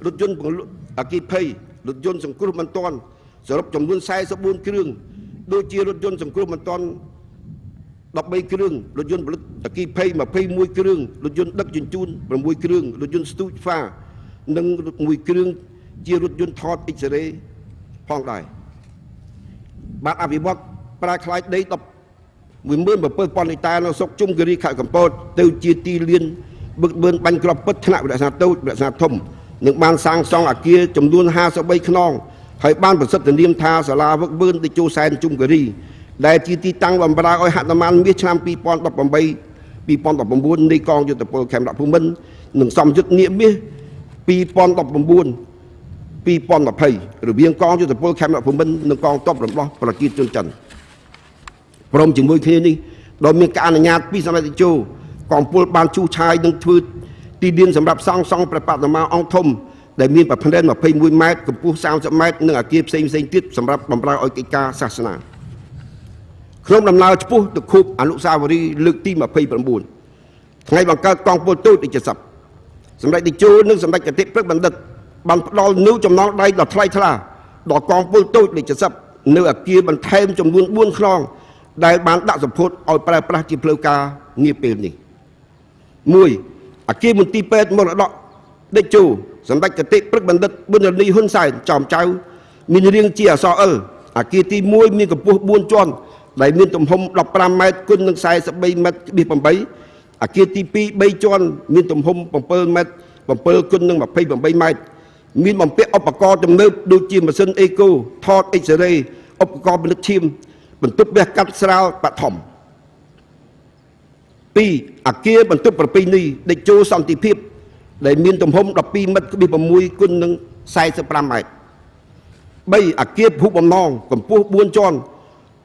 រថយន្តពង្រឹងអគ្គិភ័យរថយន្តសង្គ្រោះបន្ទាន់សរុបចំនួន44គ្រឿងដូចជារថយន្តសង្គ្រោះបន្ទាន់13គ្រឿងរថយន្តផលិតអគ្គិភ័យ21គ្រឿងរថយន្តដឹកជញ្ជូន6គ្រឿងរថយន្តស្ទូចហ្វានិង1គ្រឿងជារថយន្តថត X-ray ផងដែរបានអភិវឌ្ឍប្រើខ្លាយដី17000ហិកតានៅស្រុកជុំគិរីខេត្តកំពតទៅជាទីលានបឹកបឿនបាញ់គ្រាប់ពិតថ្នាក់វិទ្យាសាស្ត្រតូចវិទ្យាសាស្ត្រធំនិងបានសាងសង់អគារចំនួន53ខ្នងហើយបានប្រសិទ្ធនាមថាសាលាវឹកបឿនតេជោសែនជុំគិរីដែលជាទីតាំងបម្រើឲ្យហនុមានមាសឆ្នាំ2018 2019នៃកងយុទ្ធពលខេមរៈភូមិន្ទនិងសម្យុទ្ធនាគមាស2019 2020រវាងកងយុទ្ធពលខេមរៈភូមិន្ទនិងកងទ័ពរបស់ប្រជាជនចិនព្រមជាមួយគ្នានេះដោយមានការអនុញ្ញាតពីសម្ដេចតេជោកងពលបានជួសឆាយនិងធ្វើទីលានសម្រាប់សាងសង់ព្រះបដិមាអង្គធំដែលមានប្រភេទ21ម៉ែត្រកម្ពស់30ម៉ែត្រនិងអគារផ្សេងទៀតសម្រាប់បម្រើឲ្យកិច្ចការសាសនាក្នុងដំណើរឆ្ពោះទៅខួបអនុស្សាវរីយ៍លើកទី29ថ្ងៃបង្កើតកងពលតូចទី70សម្ដេចតេជោនិងសម្ដេចគតិព្រឹកបណ្ឌិតបានផ្ដល់នូវចំណងដៃដ៏ថ្លៃថ្លាដល់កងពលតូចទី70នៅអគារបន្ថែមចំនួន4ខ្នងដែលបានដាក់សម្ពោធឲ្យប្រើប្រាស់ជាផ្លូវការនាពេលនេះ1អគារមន្ទីរពេទ្យមរតកតេជោសម្ដេចគតិព្រឹកបណ្ឌិតប៊ុនរនីហ៊ុនសែនចោមចៅមានរាងជាអក្សរ L អគារទី1មានកម្ពស់4ជាន់ដែលមានទំហំ15ម៉ែត្រគុណនឹង43ម៉ែត្រ8អគារទី2 3ជាន់មានទំហំ7ម៉ែត្រ7គុណនឹង28ម៉ែត្រមានបំពាក់ឧបករណ៍ទំនើបដូចជាម៉ាស៊ីនអេកូថត X-ray ឧបករណ៍ផលិតឈាមបន្ទប់វះកាត់ស្រាលបឋម2អគារបន្ទប់ប្រពៃណីតេជោសន្តិភាពដែលមានទំហំ12ម៉ែត្រ6គុណនឹង45ម៉ែត្រ3អគារភូបំណងកម្ពស់4ជាន់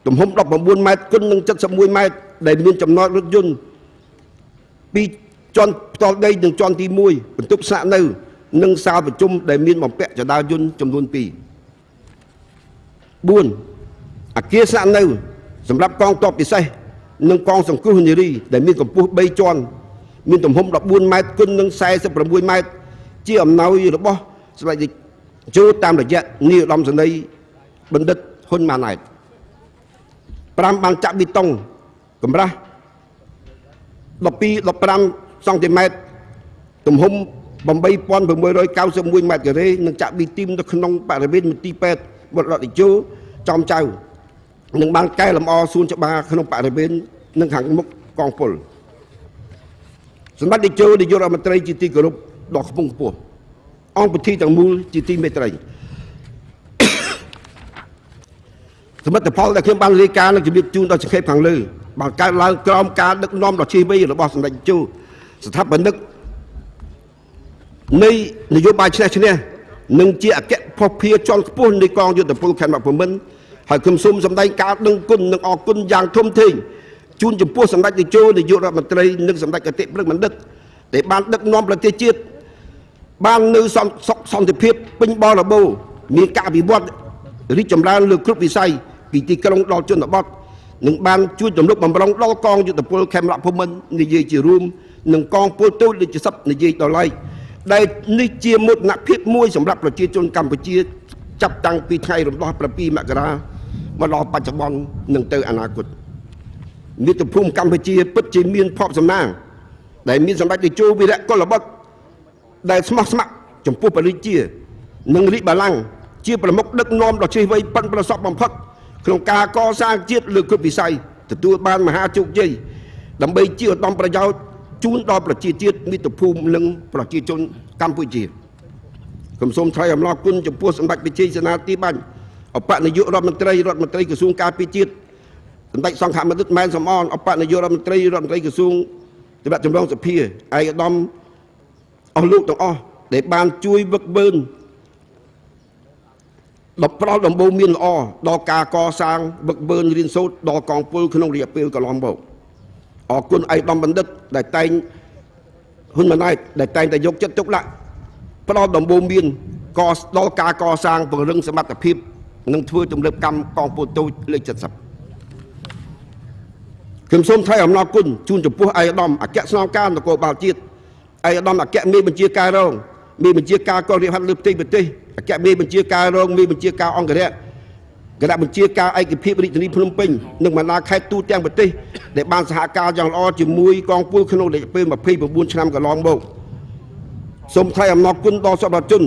ទំហំ19ម៉ែត្រគុណនឹង71ម៉ែត្រដែលមានចំណតរថយន្ត2ជាន់ផ្ទាល់ដីនិងជាន់ទី1បន្ទប់ស្នាក់នៅនិងសាលប្រជុំដែលមានបំពាក់ចដាយន្តចំនួន2 4អគារស្នាក់នៅសម្រាប់កងទ័ពពិសេសនិងកងសង្គ្រោះនារីដែលមានកម្ពស់3ជាន់មានទំហំ14ម៉ែត្រគុណនឹង46ម៉ែត្រជាអំណោយរបស់សម្ដេចតេជោតាមរយៈនាយឧត្តមសេនីយ៍បណ្ឌិតហ៊ុនម៉ាណែត5បានចាក់ប៊ីតុងកម្រាស់12-15សង់ទីម៉ែត្រទំហំ8691ម៉ែត្រការ៉េនិងចាក់ប៊ីទីមនៅក្នុងបរិវេណមន្ទីរពេទ្យមរតកតេជោចំចៅនឹងបានកែលម្អសួនច្បារក្នុងបរិវេណនិងខាងមុខកងពលសម្ដេចតេជោនាយករដ្ឋមន្ត្រីជាទីគោរពដ៏ខ្ពង់ខ្ពស់អង្គពិធីទាំងមូលជាទីមេត្រីសមិទ្ធផលដែលខ្ញុំបានរាយការណ៍និងជម្រាបជូនដល់សង្ខេបខាងលើបានកើតឡើងក្រោមការដឹកនាំដ៏ឈ្លាសវៃរបស់សម្ដេចតេជោស្ថាបនិកនៃនយោបាយឈ្នះឈ្នះនិងជាអគ្គភស្តុភារជាន់ខ្ពស់នៃកងយុទ្ធពលខេមរៈភូមិន្ទហើយខ្ញុំសូមសម្ដែងការដឹងគុណនិងអរគុណយ៉ាងធំធេងជូនចំពោះសម្ដេចតេជោនាយករដ្ឋមន្ត្រីនិងសម្ដេចគតិព្រឹកបណ្ឌិតដែលបានដឹកនាំប្រទេសជាតិបាននៅសន្តិភាពពេញបរិបូរណ៍មានការវិវត្តរីកចម្រើនលើគ្រប់វិស័យពីទីក្រុងដល់ជនបទនិងបានជួយទំនុកបម្រុងដល់កងយុទ្ធពលខេមរៈភូមិន្ទនិយាយជារួមនិងកងពលតូចលេខ70និយាយដល់ឡៃដែលនេះជាមោទនភាពមួយសម្រាប់ប្រជាជនកម្ពុជាចាប់តាំងពីថ្ងៃរំដោះ7មករាមកដល់បច្ចុប្បន្ននិងទៅអនាគតមាតុភូមិកម្ពុជាពិតជាមានភ័ព្វសំណាងដែលមានសម្ដេចតេជោវីរៈកុលបុត្រដែលស្មោះស្ម័គ្រចំពោះប្រជានិងរាជបល្ល័ង្ក ជាប្រមុខដឹកនាំដ៏ជ្រេះវៃប៉ិនប្រសពបំផុតក្នុងការកសាងជាតិលើគ្រប់វិស័យទទួលបានមហាជោគជ័យដើម្បីជាឧត្តមប្រយោជន៍ជូនដល់ប្រជាជាតិមាតុភូមិនិងប្រជាជនកម្ពុជាខ្ញុំសូមថ្លែងអំណរគុណចំពោះសម្ដេចព្រះជ័យសេនាធិបតីអបនាយករដ្ឋមន្ត្រីក្រសួងការពារជាតិសម្ដេចសង្ឃមនិតម៉ែនសំអនអបនាយករដ្ឋមន្ត្រីក្រសួងទំនាក់ទំនងសភាឯកឧត្តមអស់លោកទាំងអស់ដែលបានជួយវឹកវើផ្ដល់ដំបូន្មានល្អដល់ការកសាងវឹកវើរៀនសូត្រដល់កងពលក្នុងរយៈពេលកន្លងមកអរគុណឯកឧត្តមបណ្ឌិតដែលតែងហ៊ុនម៉ាណែតដែលតែងតែយកចិត្តទុកដាក់ផ្ដល់ដំបូន្មានកដល់ការកសាងពង្រឹងសមត្ថភាពនិងធ្វើទំនើបកម្មកងពលតូចលេខ70ខ្ញុំសូមថ្លែងអំណរគុណជូនចំពោះឯកឧត្តមអគ្គស្នងការនគរបាលជាតិឯកឧត្តមអគ្គមេបញ្ជាការរងមេបញ្ជាការកងរាជហត្ថលើផ្ទៃប្រទេសអគ្គមេបញ្ជាការរងមេបញ្ជាការអង្គរៈគណៈបញ្ជាការឯកភាពរាជធានីភ្នំពេញនិងបណ្ដាខេត្តទូទាំងប្រទេសដែលបានសហការយ៉ាងល្អជាមួយកងពលក្នុងរយៈពេល29ឆ្នាំកន្លងមកសូមថ្លែងអំណរគុណដល់សប្បុរសជន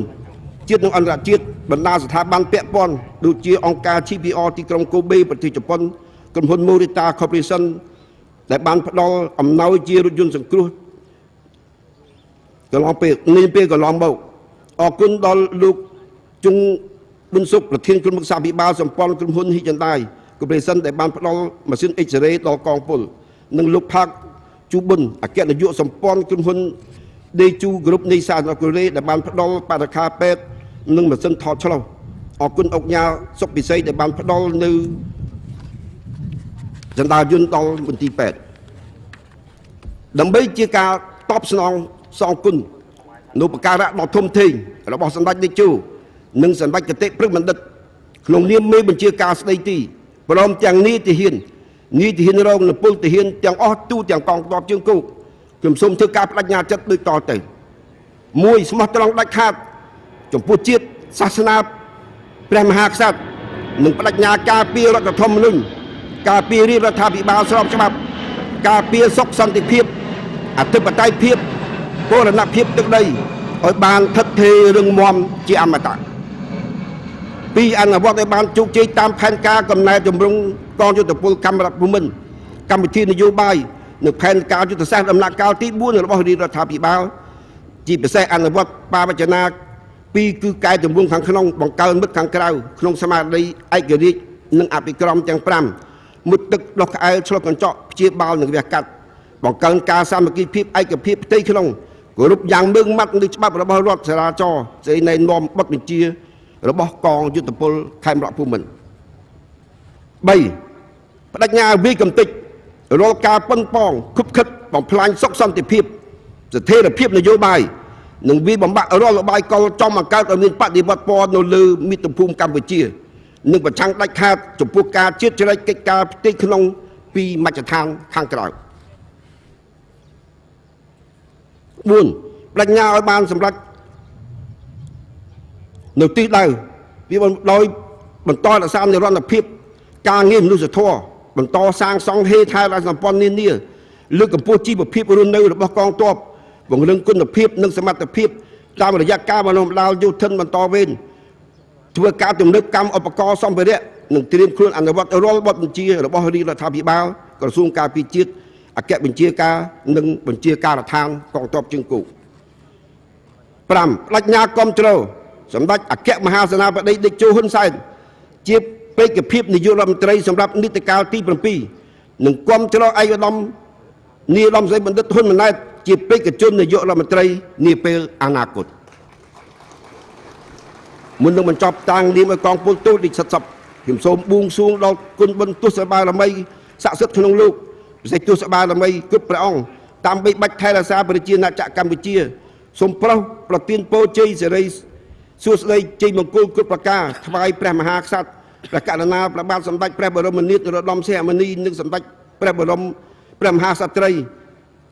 ជាតិនិងអន្តរជាតិបណ្ដាស្ថាប័នពាក់ព័ន្ធដូចជាអង្គការ GPR ទីក្រុងកូបេប្រទេសជប៉ុនក្រុមហ៊ុន Morita Corporation ដែលបានផ្ដល់អំណោយជារថយន្តសង្គ្រោះកន្លងពេលកន្លងមកអរគុណដល់លោកជុងប៊ុនសុខប្រធានក្រុមប្រឹក្សាភិបាលសម្ព័ន្ធក្រុមហ៊ុនហ៊ីចិនដាយ Corporation ដែលបានផ្ដល់ម៉ាស៊ីន X-ray ដល់កងពលនិងលោកផាកជូប៊ុនអគ្គនាយកសម្ព័ន្ធក្រុមហ៊ុនដេជូក្រុមនៃសហរដ្ឋកូរ៉េដែលបានផ្ដល់បរិក្ខារពេទ្យនិងម៉ាស៊ីនថតឆ្លុះអរគុណអង្គការសុខពិសីដែលបានផ្ដល់នៅចន្ទាយន្តដល់មន្ទីរពេទ្យដើម្បីជាការតបស្នងសងគុណនូវបការៈដ៏ធំធេងរបស់សម្ដេចតេជោនិងសម្ដេចគតិព្រឹទ្ធបណ្ឌិតក្នុងនាមមេបញ្ជាការស្ដីទីព្រមទាំងនាយទាហានរងនិងពលទាហានទាំងអស់ទូទាំងកងទ័ពជើងគោកខ្ញុំសូមធ្វើការបដិញ្ញាចិត្តដូចតទៅ1ស្មោះត្រង់ដាច់ខាតចំពោះជាតិសាសនាព្រះមហាក្សត្រនិងបដិញ្ញាការពាររដ្ឋធម្មនុញ្ញការពាររាជរដ្ឋាភិបាលស្របច្បាប់ការពារសុខសន្តិភាពអធិបតេយ្យភាពបូរណភាពទឹកដីឲ្យបានថិតថេររឹងមាំជាអមតៈ2អនុវត្តឲ្យបានជោគជ័យតាមផែនការកំណែតម្រង់កងយុទ្ធពលកម្មរដ្ឋភូមិន្ទកម្មវិធីនយោបាយនិងផែនការយុទ្ធសាស្ត្រដំណាក់កាលទី4របស់រាជរដ្ឋាភិបាលជាពិសេសអនុវត្តបាវចនា2គឺកែតម្រង់ខាងក្នុងបង្កើនមិត្តខាងក្រៅក្នុងសមាធិឯករាជ្យនិងអភិក្រមទាំង5មុតទឹកដោះក្អែលឆ្លុះកញ្ចក់ព្យាបាលនិងវះកាត់បង្កើនការសាមគ្គីភាពឯកភាពផ្ទៃក្នុងគោរពយ៉ាងម៉ឺងម៉ាត់នឹងច្បាប់របស់រដ្ឋចរាចរណ៍ស្ដីណែនាំបទបញ្ជារបស់កងយុទ្ធពលខេមរៈភូមិន្ទ3បដិញ្ញាវិកំតិចរាល់ការប៉ុនប៉ងខុបខិតបំផ្លាញសុខសន្តិភាពស្ថិរភាពនយោបាយនិងវិបំបាក់រាល់របាយកលចំបង្កើតឲ្យមានបដិវត្តពណ៌នៅលើមាតុភូមិកម្ពុជានិងប្រឆាំងដាច់ខាតចំពោះការជាតិជ្រែកកិច្ចការផ្ទៃក្នុងពីមជ្ឈដ្ឋានខាងក្រៅ4បញ្ញាឲ្យបានសម្រេចនៅទីដៅវាដោយបន្តរក្សានិរន្តរភាពការងារមនុស្សធម៌បន្តសាងសង់ហេដ្ឋារចនាសម្ព័ន្ធនានាលើកកម្ពស់ជីវភាពរស់នៅរបស់កងទ័ពពង្រឹងគុណភាពនិងសមត្ថភាពតាមរយៈការបណ្ដុះបណ្ដាលយោធិនបន្តវេនធ្វើការទំនើបកម្មឧបករណ៍សម្ភារៈនិងត្រៀមខ្លួនអនុវត្តរាល់បទបញ្ជារបស់រាជរដ្ឋាភិបាលក្រសួងការពារជាតិអគ្គបញ្ជាការនិងបញ្ជាការដ្ឋានកងទ័ពជើងគោក5បដិញ្ញាគាំទ្រសម្ដេចអគ្គមហាសេនាបតីតេជោហ៊ុនសែនជាបេក្ខភាពនាយករដ្ឋមន្ត្រីសម្រាប់នីតិកាលទី7និងគាំទ្រឯកឧត្តមនាយឧត្តមស្រីបណ្ឌិតហ៊ុនម៉ាណែតជាបេក្ខជននាយករដ្ឋមន្ត្រីនាពេលអនាគតមុននឹងបញ្ចប់តាំងនាមឲ្យកងពលទូតដូចសិតសពខ្ញុំសូមបួងសួងដល់គុណបុណ្យទស្សបារមីស័ក្តិសិទ្ធិក្នុងលោកពិសេសទស្សបារមីគ្រប់ព្រះអង្គតាមបីបាច់ថែរក្សាប្រជាណាចក្រកម្ពុជាសូមប្រទានពរជ័យសេរីសួស្តីជ័យមង្គលគ្រប់ប្រការថ្វាយព្រះមហាក្សត្រព្រះករុណាព្រះបាទសម្ដេចព្រះបរមនាថនរោត្តមសីហមុនីនិងសម្ដេចព្រះមហាក្សត្រី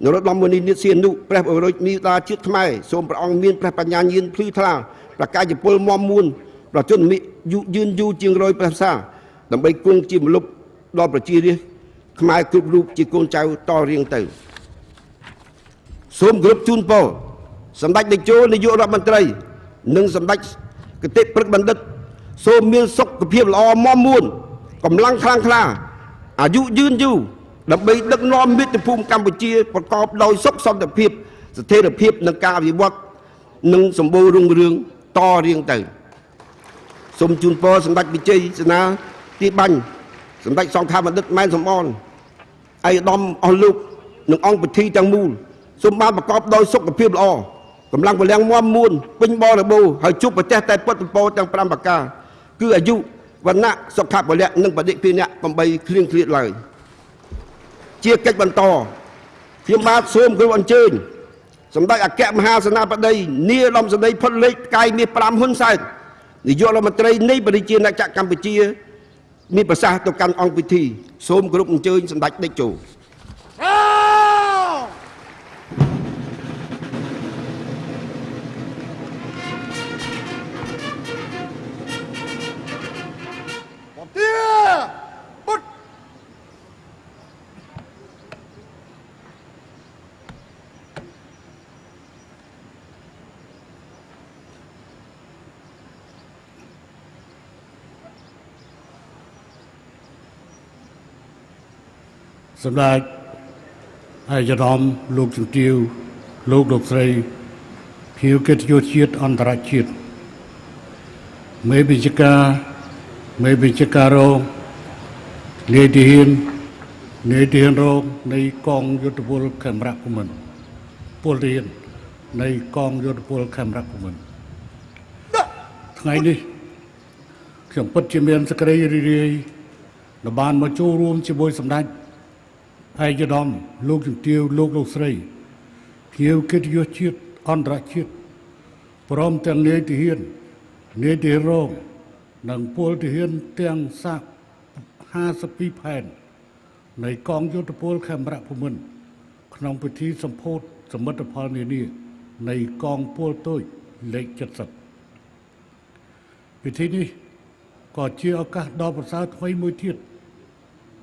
នរោត្តមមុនីនាថសីហនុព្រះបរមរាជមាតាជាតិខ្មែរសូមព្រះអង្គមានព្រះបញ្ញាញាណភ្លឺថ្លាប្រកាយពលមមមួនប្រជជនមិយឺនយូរជាង100ព្រះសាដើម្បីគង់ជាមលុបដល់ប្រជារាស្ត្រខ្មែរគ្រប់រូបជាកូនចៅតរៀងទៅសូមគោរពជូនពរសម្ដេចតេជោនាយករដ្ឋមន្ត្រីនិងសម្ដេចគតិព្រឹទ្ធបណ្ឌិត សូមមានសុខភាពល្អមាំមួនកម្លាំងខ្លាំងក្លាអាយុយឺនយូរដើម្បីដឹកនាំមាតុភូមិកម្ពុជាប្រកបដោយសុខសន្តិភាពស្ថិរភាពនិងការវិវត្តនិងសម្បូររុងរឿងតរៀងទៅសូមជូនពរសម្ដេចវិជ័យសេនាទីបាញ់សម្ដេចសង្ឃាបណ្ឌិតម៉ែនសំអនឯកឧត្តមអស់លោកនិងអង្គពិធីទាំងមូលសូមបានប្រកបដោយសុខភាពល្អកម្លាំងពលំមាំមួនពេញបរិបូរណ៍ហើយជួបប្រទេសតែពុទ្ធពរទាំង5ប្រការគឺអាយុវណ្ណៈសុខៈពលៈនិងបដិភិនៈកំបីគ្លៀងគ្លាតឡើយជាកិច្ចបន្តខ្ញុំបាទសូមគោរពអញ្ជើញសម្ដេចអគ្គមហាសេនាបតីនាយឧត្តមសេនីយ៍ផុតលេខផ្កាយមាស5ហ៊ុនសែននាយករដ្ឋមន្ត្រីនៃប្រជាជាតិកម្ពុជាមានប្រសាសន៍ទៅកាន់អង្គពិធីសូមគោរពអញ្ជើញសម្ដេចតេជោសម្ដេចអាយរំលោកជំទាវលោកស្រីភៀវកិត្តិយសជាតិអន្តរជាតិមេបញ្ជាការរងនាយទាហានរងនៃកងយុទ្ធពលខេមរៈភូមិន្ទពលទាហាននៃកងយុទ្ធពលខេមរៈភូមិន្ទថ្ងៃនេះខ្ញុំពិតជាមានសេចក្តីរីករាយដែលបានមកចូលរួមជាមួយសម្ដេចឯកឧត្តមលោកជំទាវលោកស្រីភៀវកិត្តិយសជាតិអន្តរជាតិព្រមទាំងនាយទាហានរងនិងពលទាហានទាំង52ផែននៃកងយុទ្ធពលខេមរៈភូមិន្ទក្នុងពិធីសម្ពោធសមិទ្ធផលនានានៃកងពលតូចលេខ70ពិធីនេះក៏ជាឱកាសដ៏ប្រសើរថ្មីមួយទៀត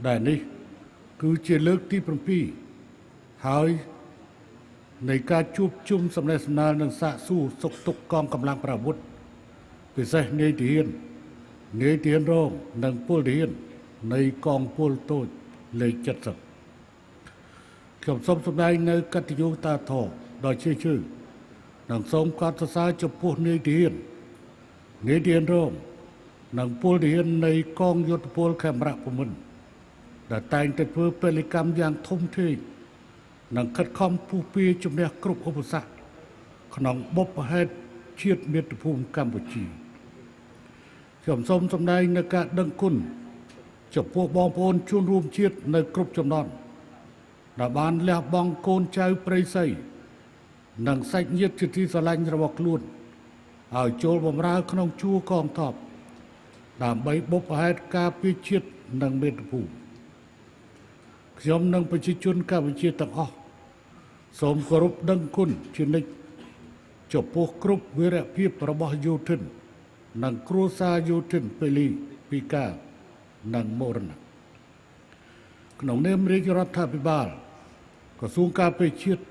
ដែលនេះគឺជាលើកទី7ហើយនៃការជួបជុំសម្ដែងសម្ដាលនិងសាកសួរសុខទុក្ខកងកម្លាំងប្រអាវុធពិសេសនាយទាហានរងនិងពលទាហាននៃកងពលតូចលេខ70ខ្ញុំសូមសម្ដែងនៅកតញ្ញូតាធម៌ដ៏ជ្រាលជ្រៅនិងសូមកោតសរសើរចំពោះនាយទាហានរងនិងពលទាហាននៃកងយុទ្ធពលខេមរៈភូមិន្ទដែលតែងតែធ្វើពលកម្មយ៉ាងធំធេងនិងខិតខំពុះពៀជំនះគ្រប់ឧបសគ្គក្នុងបុព្វហេតុជាតិមាតុភូមិកម្ពុជាខ្ញុំសូមសម្ដែងនៅការដឹងគុណចំពោះបងប្អូនជនរួមជាតិនៅគ្រប់ជំនាន់ដែលបានលះបង់កូនចៅប្រិយស័យនិងសាច់ញាតិជាទីស្រឡាញ់របស់ខ្លួនឲ្យចូលបម្រើក្នុងជួរកងទ័ពដើម្បីបុព្វហេតុការពារជាតិនិងមាតុភូមិខ្ញុំនិងប្រជាជនកម្ពុជាទាំងអស់សូមគោរពដឹងគុណជានិច្ចចំពោះគ្រប់វីរភាពរបស់យោធិននិងគ្រួសារយោធិនពេលីពីការនិងមរណៈក្នុងនាមរាជរដ្ឋាភិបាលក្រសួងការពារជាតិ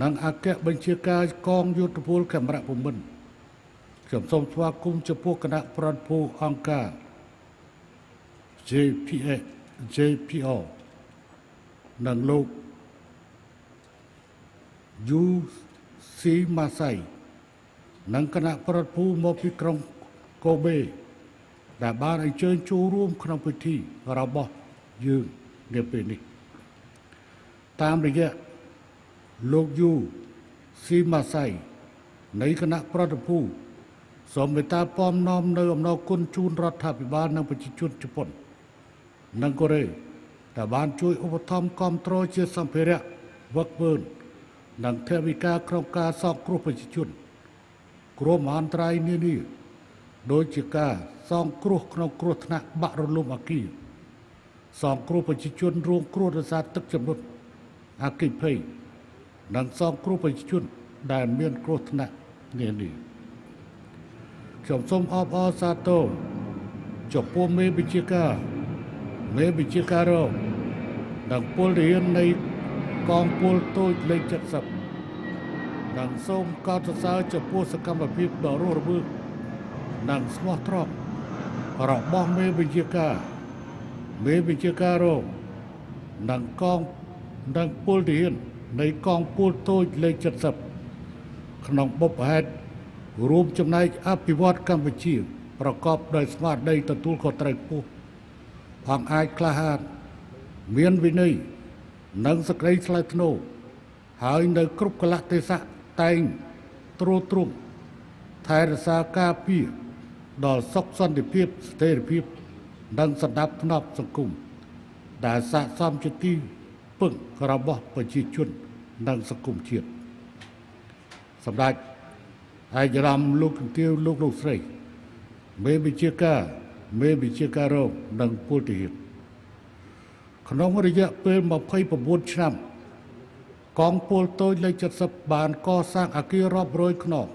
និងអគ្គបញ្ជាការកងយោធពលខេមរៈភូមិន្ទខ្ញុំសូមស្វាគមន៍ចំពោះគណៈប្រតិភូអង្គការ JPO និងលោកយូស៊ីម៉ាសៃនិងគណៈប្រតិភូមកពីក្រុងកូបេដែលបានអញ្ជើញចូលរួមក្នុងពិធីរបស់យើងនាពេលនេះតាមរយៈលោកយូស៊ីម៉ាសៃនៃគណៈប្រតិភូសូមមេត្តាពំនាំនៅអំណរគុណជូនរដ្ឋាភិបាលនិងប្រជាជនជប៉ុននិងកូរ៉េដែលបានជួយឧបត្ថម្ភគាំទ្រជាសម្ភារៈវឹកវើនិងថវិកាក្នុងការសង្គ្រោះប្រជាជនគ្រោះមហន្តរាយនានាដូចជាការសង្គ្រោះក្នុងគ្រោះថ្នាក់បាក់រលំអគារសង្គ្រោះប្រជាជនរងគ្រោះដោយសារទឹកជំនន់អគ្គិភ័យនិងសង្គ្រោះប្រជាជនដែលមានគ្រោះថ្នាក់នានាខ្ញុំសូមអបអរសាទរចំពោះមេបញ្ជាការរងនិងពលទាហាននៃកងពលតូចលេខ70និងសូមកោតសរសើរចំពោះសកម្មភាពដ៏រស់រវើកនិងស្មោះត្រង់ របស់មេបញ្ជាការរងនិងកងនិងពលទាហាននៃកងពលតូចលេខ70ក្នុងបុព្វហេតុរួមចំណែកអភិវឌ្ឍកម្ពុជាប្រកបដោយស្មារតីទទួលខុសត្រូវខ្ពស់អង្អាចក្លាហានមានវិន័យនិងសេចក្តីថ្លៃថ្នូរហើយនៅគ្រប់កលៈទេសៈតែងទ្រទ្រង់ថែរក្សាការពារដល់សុខសន្តិភាពស្ថិរភាពនិងសណ្ដាប់ធ្នាប់សង្គមដែលស័ក្តិសមជាទីពឹងរបស់ប្រជាជននិងសង្គមជាតិសម្ដេចឯកឧត្តមលោកជំទាវលោកស្រីមេបញ្ជាការរងនិងពលទាហានក្នុងរយៈពេល29ឆ្នាំកងពលតូចលេខ70បានកសាងអគាររាប់រយខ្នង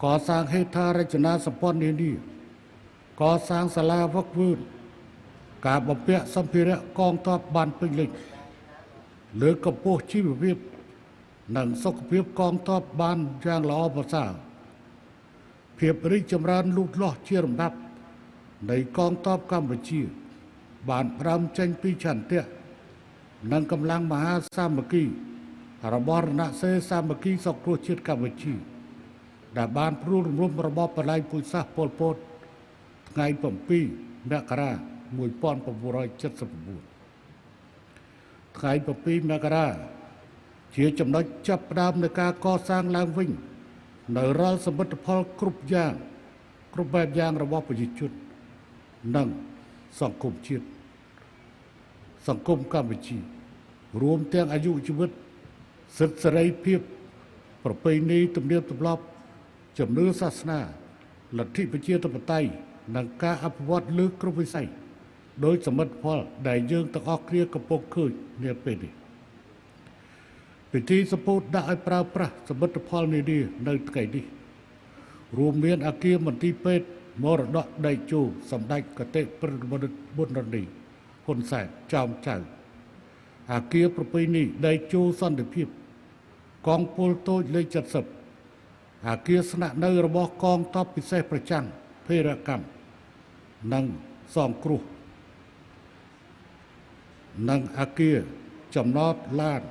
កសាងហេដ្ឋារចនាសម្ព័ន្ធនានាកសាងសាលាវឹកវើការបំពាក់សម្ភារៈកងទ័ពបានពេញលេញលើកកម្ពស់ជីវភាពនិងសុខភាពកងទ័ពបានយ៉ាងល្អប្រសើរភាពរីកចម្រើនលូតលាស់ជាលំដាប់នៃកងទ័ពកម្ពុជាបានផ្ដើមចេញពីឆន្ទៈនិងកម្លាំងមហាសាមគ្គីរបស់រណសិរ្សសាមគ្គីសង្គ្រោះជាតិកម្ពុជាដែលបានព្រួលរំលំរបបបល្ល័ង្កពូជសាសន៍ប៉ុលពតថ្ងៃ7មករា1979ថ្ងៃ7មករាជាចំណុចចាប់ផ្ដើមនៃការកសាងឡើងវិញនៅរាល់សមិទ្ធផលគ្រប់បែបយ៉ាងរបស់ប្រជាជននិងសង្គមជាតិសង្គមកម្ពុជារួមទាំងអាយុជីវិតសិទ្ធិសេរីភាពប្រពៃណីទំនៀមទម្លាប់ជំនឿសាសនាលទ្ធិប្រជាធិបតេយ្យនិងការអភិវឌ្ឍលើគ្រប់វិស័យដោយសមិទ្ធផលដែលយើងទាំងអស់គ្នាកំពុងឃើញនាពេលនេះពិធីសម្ពោធដាក់ឲ្យប្រើប្រាស់សមិទ្ធផលនានានៅថ្ងៃនេះរួមមានអគារមន្ទីរពេទ្យមរតកដែកជោសម្ដេចកតេប្របុត្រនីហ៊ុនសែនចោមចៅអគារប្រពៃណីដែកជោសន្តិភាពកងពលតូចលេខ70អគារស្នាក់នៅរបស់កងទ័ពពិសេសប្រចាំភេរកម្មនិងសង្គ្រោះនិងអគារចំណតឡាន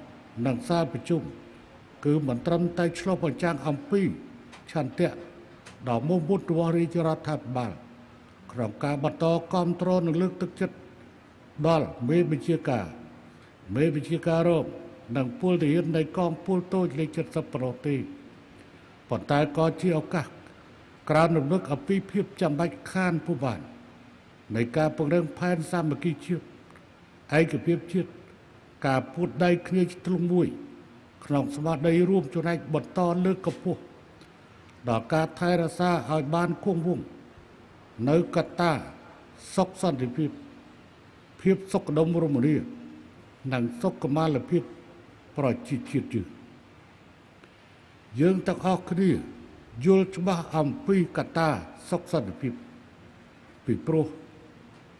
និងសាលប្រជុំគឺមិនត្រឹមតែឆ្លុះបញ្ចាំងអំពីឆន្ទៈដ៏មុតមុតរបស់រាជរដ្ឋាភិបាលក្នុងការបន្តគាំទ្រនិងលើកទឹកចិត្តដល់មេបញ្ជាការរងនិងពលទាហាននៃកងពលតូចលេខ70ប្រទេសប៉ុន្តែក៏ជាឱកាសក្រើនរំលឹកអំពីភាពចាំបាច់ខានពុបាននៃការពង្រឹងផែនសាមគ្គីជាតិឯកភាពជាតិការពួតដៃគ្នាទ្រង់មួយក្នុងស្មារតីរួមចំណែកបន្តលើកកម្ពស់ដល់ការថែរក្សាឲ្យបានគង់វង្សនៅកត្តាសុខសន្តិភាពសុខដុមរមនានិងសុខុមាលភាពប្រជាជាតិយើងទាំងអស់គ្នាយល់ច្បាស់អំពីកត្តាសុខសន្តិភាពពីព្រោះ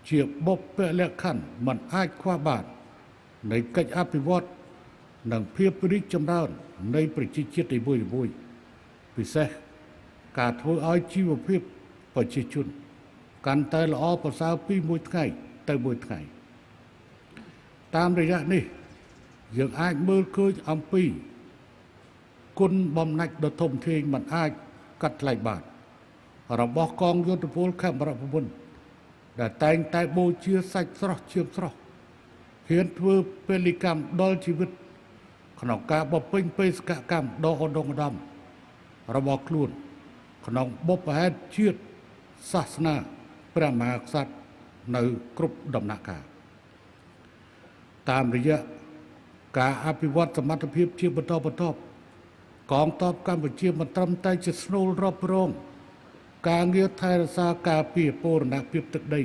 ជាបុព្វលក្ខខណ្ឌមិនអាចខ្វះបាននៃកិច្ចអភិវឌ្ឍនិងភាពរីកចម្រើននៃប្រជាជាតិនីមួយៗពិសេសការធ្វើឲ្យជីវភាពប្រជាជនកាន់តែល្អប្រសើរពីមួយថ្ងៃទៅមួយថ្ងៃតាមរយៈនេះយើងអាចមើលឃើញអំពីគុណបំណាច់ដ៏ធំធេងមិនអាចកាត់ថ្លៃបានរបស់កងយោធពលខេមរភូមិន្ទដែលតែងតែបូជាសាច់ស្រស់ឈាមស្រស់ហ៊ានធ្វើពលិកម្មដល់ជីវិតក្នុងការបំពេញបេសកកម្មដ៏ឧត្តមឧត្តមរបស់ខ្លួនក្នុងបុព្វហេតុជាតិសាសនាព្រះមហាក្សត្រនៅគ្រប់ដំណាក់កាលតាមរយៈការអភិវឌ្ឍសមត្ថភាពជាបន្តបន្ទាប់កងទ័ពកម្ពុជាមិនត្រឹមតែជាស្នូលរាប់រងការងារថែរក្សាការពារបូរណភាពទឹកដី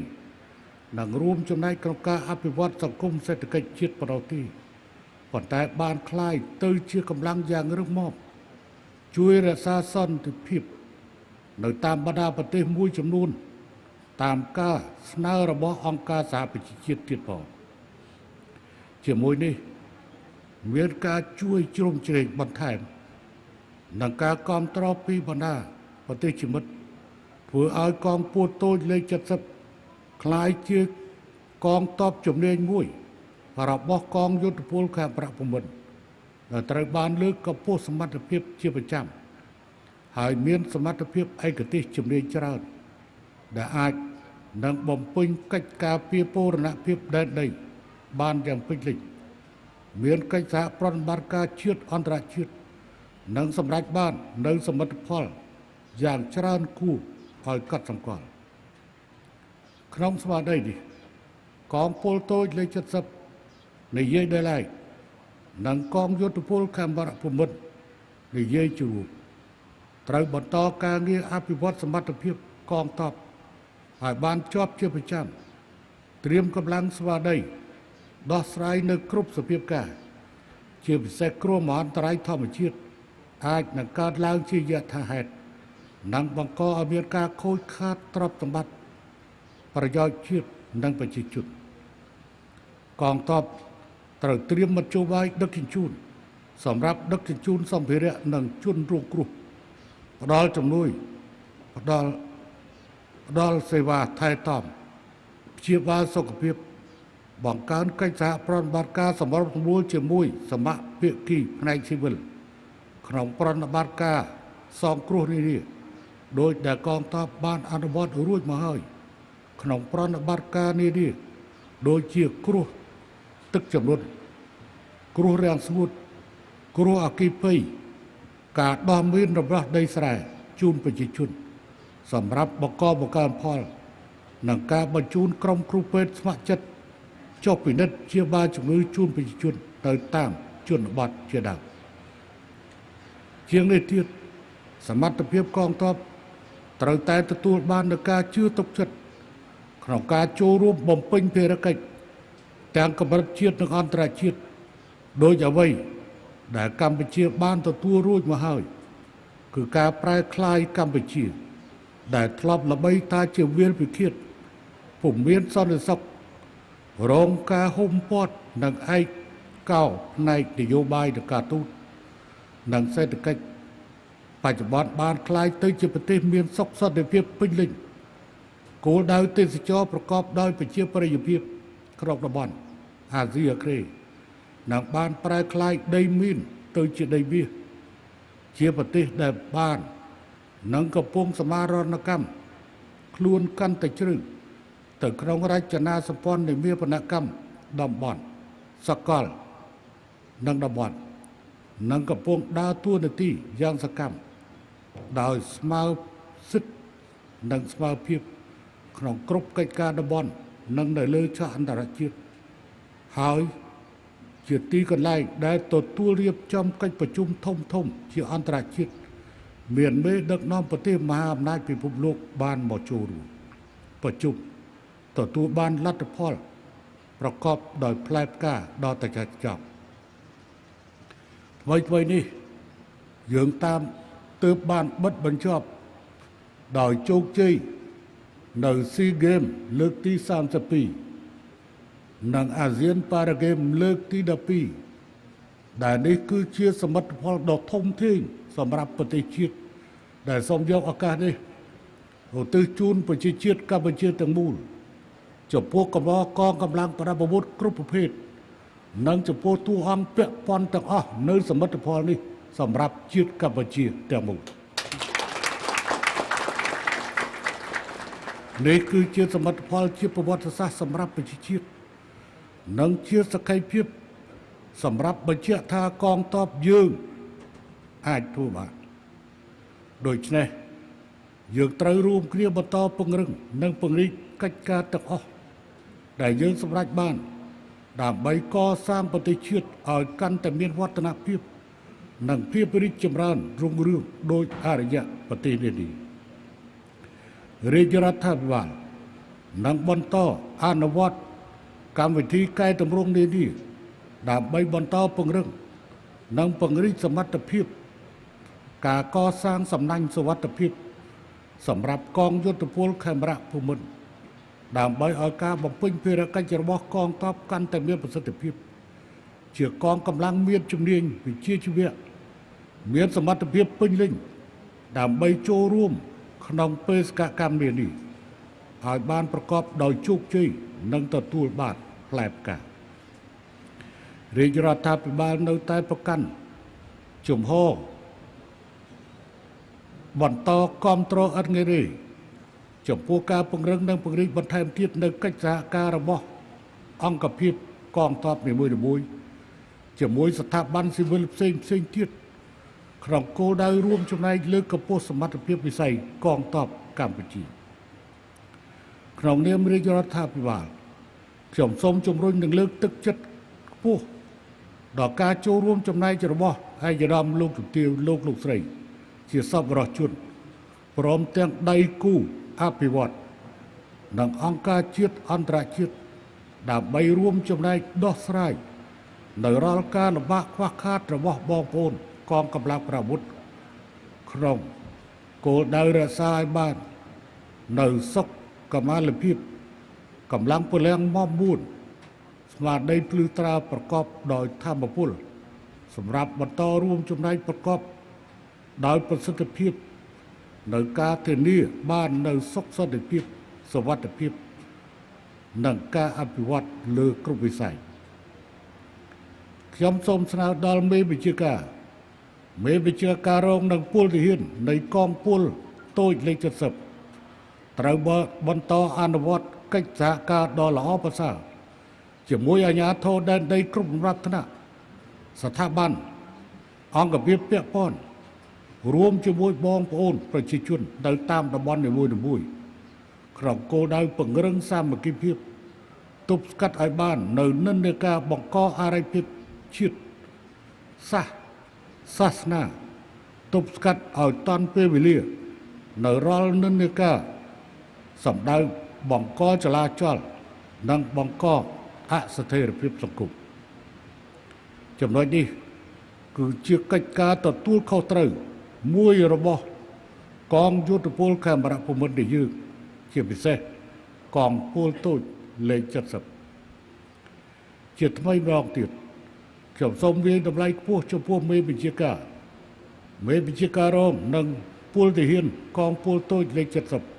និងរួមចំណែកក្នុងការអភិវឌ្ឍសង្គមសេដ្ឋកិច្ចជាតិប៉ុណ្ណោះទេប៉ុន្តែបានคล้ายទៅជាកម្លាំងយ៉ាងរឹងមាំជួយរក្សាសន្តិភាពនៅតាមបណ្ដាប្រទេសមួយចំនួនតាមការស្នើរបស់អង្គការសហប្រជាជាតិទៀតផងជាមួយនេះមានការជួយជ្រោមជ្រែងបន្ថែមនិងការគាំទ្រពីបណ្ដាប្រទេសជាមិត្តធ ធ្វើឲ្យកងពលតូចលេខ70คล้ายជាកងទ័ពជំនាញមួយរបស់កងយុទ្ធពលខេមរៈភូមិន្ទដែលត្រូវបានលើកកម្ពស់សមត្ថភាពជាប្រចាំហើយមានសមត្ថភាពឯកទេសជំនាញច្រើនដែលអាចនឹងបំពេញកិច្ចការពារបូរណភាពដែនដីបានយ៉ាងពេញលេញមានកិច្ចសហប្រតិបត្តិការជាតិអន្តរជាតិនិងសម្រេចបាននៅសមិទ្ធផលយ៉ាងច្រើនគួរឲ្យកត់សម្គាល់ក្នុងស្មារតីនេះកងពលតូចលេខ70និយាយដោយឡែកនិងកងយុទ្ធពលខេមរៈភូមិន្ទនិយាយជួរត្រូវបន្តការងារអភិវឌ្ឍសមត្ថភាពកងទ័ពឲ្យបានជាប់ជាប្រចាំត្រៀមកម្លាំងស្មារតីដោះស្រាយនៅគ្រប់សភាពការជាពិសេសគ្រោះមហន្តរាយធម្មជាតិអាចនឹងកើតឡើងជាយថាហេតុនិងបង្កឲ្យមានការខូចខាតទ្រព្យសម្បត្តិប្រយោជន៍ជាតិនិងប្រជាជនកងទ័ពត្រូវត្រៀមមធ្យោបាយដឹកជញ្ជូនសម្រាប់ដឹកជញ្ជូនសម្ភារៈនិងជនរងគ្រោះផ្ដល់ជំនួយផ្ដល់សេវាថែទាំព្យាបាលសុខភាពបង្កើនកិច្ចសហប្រតិបត្តិការសម្របសម្រួលជាមួយសមភាគីផ្នែកស៊ីវិលក្នុងប្រតិបត្តិការសង្គ្រោះនានាដោយដែលកងទ័ពបានអនុវត្តរួចមកហើយក្នុងប្រតិបត្តិការនានាដូចជាគ្រោះទឹកជំនន់គ្រោះរាំងស្ងួតគ្រោះអគ្គិភ័យការដោះមានរបស់ដីស្រែជូនប្រជាជនសម្រាប់បង្កើនផលនិងការបញ្ជូនក្រុមគ្រូពេទ្យស្ម័គ្រចិត្តចុះពិនិត្យជាបាលជំងឺជូនប្រជាជនទៅតាមជនបទជាដើមជាងនេះទៀតសមត្ថភាពកងទ័ពត្រូវតែទទួលបាននូវការជឿទុកចិត្តក្នុងការចូលរួមបំពេញភារកិច្ចទាំងកម្រិតជាតិនិងអន្តរជាតិដោយអ្វីដែលកម្ពុជាបានទទួលរួចមកហើយគឺការប្រែក្លាយកម្ពុជាដែលធ្លាប់ល្បីថាជាវាលពិឃាតពុំមានសន្តិសុខរងការហុំព័ទ្ធនិងឯកោផ្នែកនយោបាយនិងការទូតនិងសេដ្ឋកិច្ចបច្ចុប្បន្នបានក្លាយទៅជាប្រទេសមានសុខសន្តិភាពពេញលេញគោលដៅទេសចរប្រកបដោយប្រជាប្រិយភាពក្នុងតំបន់អាស៊ីអាគ្នេយ៍និងបានប្រែក្លាយដីមានទៅជាដីមាសជាប្រទេសដែលបាននិងកំពុងសមាហរណកម្មខ្លួនកាន់តែជ្រៅទៅក្នុងរចនាសម្ព័ន្ធនៃមានបណកម្មតំបន់សកលនិងតំបន់និងកំពុងដើរតួនាទីយ៉ាងសកម្មដោយស្មើសិទ្ធិនិងស្មើភាពក្នុងគ្រប់កិច្ចការតំបន់និងនៅលើឆាកអន្តរជាតិហើយជាទីកន្លែងដែលទទួលរៀបចំកិច្ចប្រជុំធំជាអន្តរជាតិមានមេដឹកនាំប្រទេសមហាអំណាចពិភពលោកបានមកចូលរួមប្រជុំទទួលបានលទ្ធផលប្រកបដោយផ្លែផ្កាដល់តែចប់ថ្មីនេះយើងតាមទើបបានបិទបញ្ចប់ដោយជោគជ័យនៅ SEA Games លើកទី32និង ASEAN Para Games លើកទី12ដែលនេះគឺជាសមិទ្ធផលដ៏ធំធេងសម្រាប់ប្រទេសជាតិដែលសូមយកឱកាសនេះឧទ្ទិសជូនប្រជាជាតិកម្ពុជាទាំងមូលចំពោះកម្លាំងកងកម្លាំងប្រដាប់អាវុធគ្រប់ប្រភេទនិងចំពោះតួអង្គពាក់ព័ន្ធទាំងអស់នៅសមិទ្ធផលនេះសម្រាប់ជាតិកម្ពុជាទាំងមូលនេះគឺជាសមិទ្ធផលជាប្រវត្តិសាស្ត្រសម្រាប់ប្រជាជាតិនិងជាសក្ខីភាពសម្រាប់បញ្ជាក់ថាកងទ័ពយើងអាចធ្វើបានដូច្នេះយើងត្រូវរួមគ្នាបន្តពង្រឹងនិងពង្រីកកិច្ចការទាំងអស់ដែលយើងសម្រេចបានដើម្បីកសាងប្រទេសជាតិឲ្យកាន់តែមានវឌ្ឍនភាពនិងភាពរីកចម្រើនរុងរឿងដោយអរិយប្រទេសនានារាជរដ្ឋាភិបាលនឹងបន្តអនុវត្តកម្មវិធីកែតម្រង់នានាដើម្បីបន្តពង្រឹងនិងពង្រីកសមត្ថភាពការកសាងសំណាញ់សុវត្ថិភាពសម្រាប់កងយុទ្ធពលខេមរៈភូមិន្ទដើម្បីឲ្យការបំពេញភារកិច្ចរបស់កងទ័ពកាន់តែមានប្រសិទ្ធភាពជាកងកម្លាំងមានជំនាញវិជ្ជាជីវៈមានសមត្ថភាពពេញលេញដើម្បីចូលរួម ក្នុងបេសកកម្មនានាឲ្យបានប្រកបដោយជោគជ័យនិងទទួលបានផ្លែផ្ការាជរដ្ឋាភិបាលនៅតែប្រកាន់ជំហរបន្តគាំទ្រឥតងាយរេចំពោះការពង្រឹងនិងពង្រីកបន្ថែមទៀតនៅកិច្ចសហការរបស់អង្គភាពកងទ័ពនីមួយៗជាមួយស្ថាប័នស៊ីវិលផ្សេងទៀតក្នុងគោលដៅរួមចំណែកលើកកម្ពស់សមត្ថភាពវិស័យកងទ័ពកម្ពុជាក្នុងនាមរាជរដ្ឋាភិបាលខ្ញុំសូមជំរុញនិងលើកទឹកចិត្តខ្ពស់ដល់ការចូលរួមចំណែករបស់ឯកឧត្តមលោកជំទាវលោកស្រីជាសប្បុរសជនព្រមទាំងដៃគូអភិវឌ្ឍនិងអង្គការជាតិអន្តរជាតិដើម្បីរួមចំណែកដោះស្រាយនៅរាល់ការលំបាកខ្វះខាតរបស់បងប្អូនកងកម្លាំងប្រអាវុធក្នុងគោលដៅរក្សាឲ្យបាននៅសុខមាលភាពកម្លាំងពលំមមួនស្មារតីភ្លឺត្រាប្រកបដោយធម៌ពលសម្រាប់បន្តរួមចំណែកប្រកបដោយប្រសិទ្ធភាពនៅការធានាបាននៅសុខសន្តិភាពសុវត្ថិភាពនិងការអភិវឌ្ឍលើគ្រប់វិស័យខ្ញុំសូមស្នើដល់មេបញ្ជាការរងនិងពលទាហាននៃកងពលតូចលេខ70ត្រូវបន្តអនុវត្តកិច្ចសហការដ៏ល្អប្រសើរជាមួយអាជ្ញាធរដែនដីគ្រប់លំដាប់ថ្នាក់ស្ថាប័នអង្គភាពពាក់ព័ន្ធរួមជាមួយបងប្អូនប្រជាជននៅតាមតំបន់នីមួយៗក្នុងគោលដៅពង្រឹងសាមគ្គីភាពទប់ស្កាត់ឲ្យបាននៅនិន្នាការបង្កអរិយភាពជាតិសាសនាទប់ស្កាត់ឲ្យតាន់ពេលវេលានៅរាល់និន្នាការសម្ដៅបង្កចលាចលនិងបង្កអស្ថិរភាពសង្គមចំណុចនេះគឺជាកិច្ចការទទួលខុសត្រូវមួយរបស់កងយោធពលខេមរៈភូមិន្ទយើងជាពិសេសកងពលតូចលេខ70ជាថ្មីម្ដងទៀតខ្ញុំសូមវាយតម្លៃខ្ពស់ចំពោះមេបញ្ជាការរងនិងពលទាហានកងពលតូចលេខ70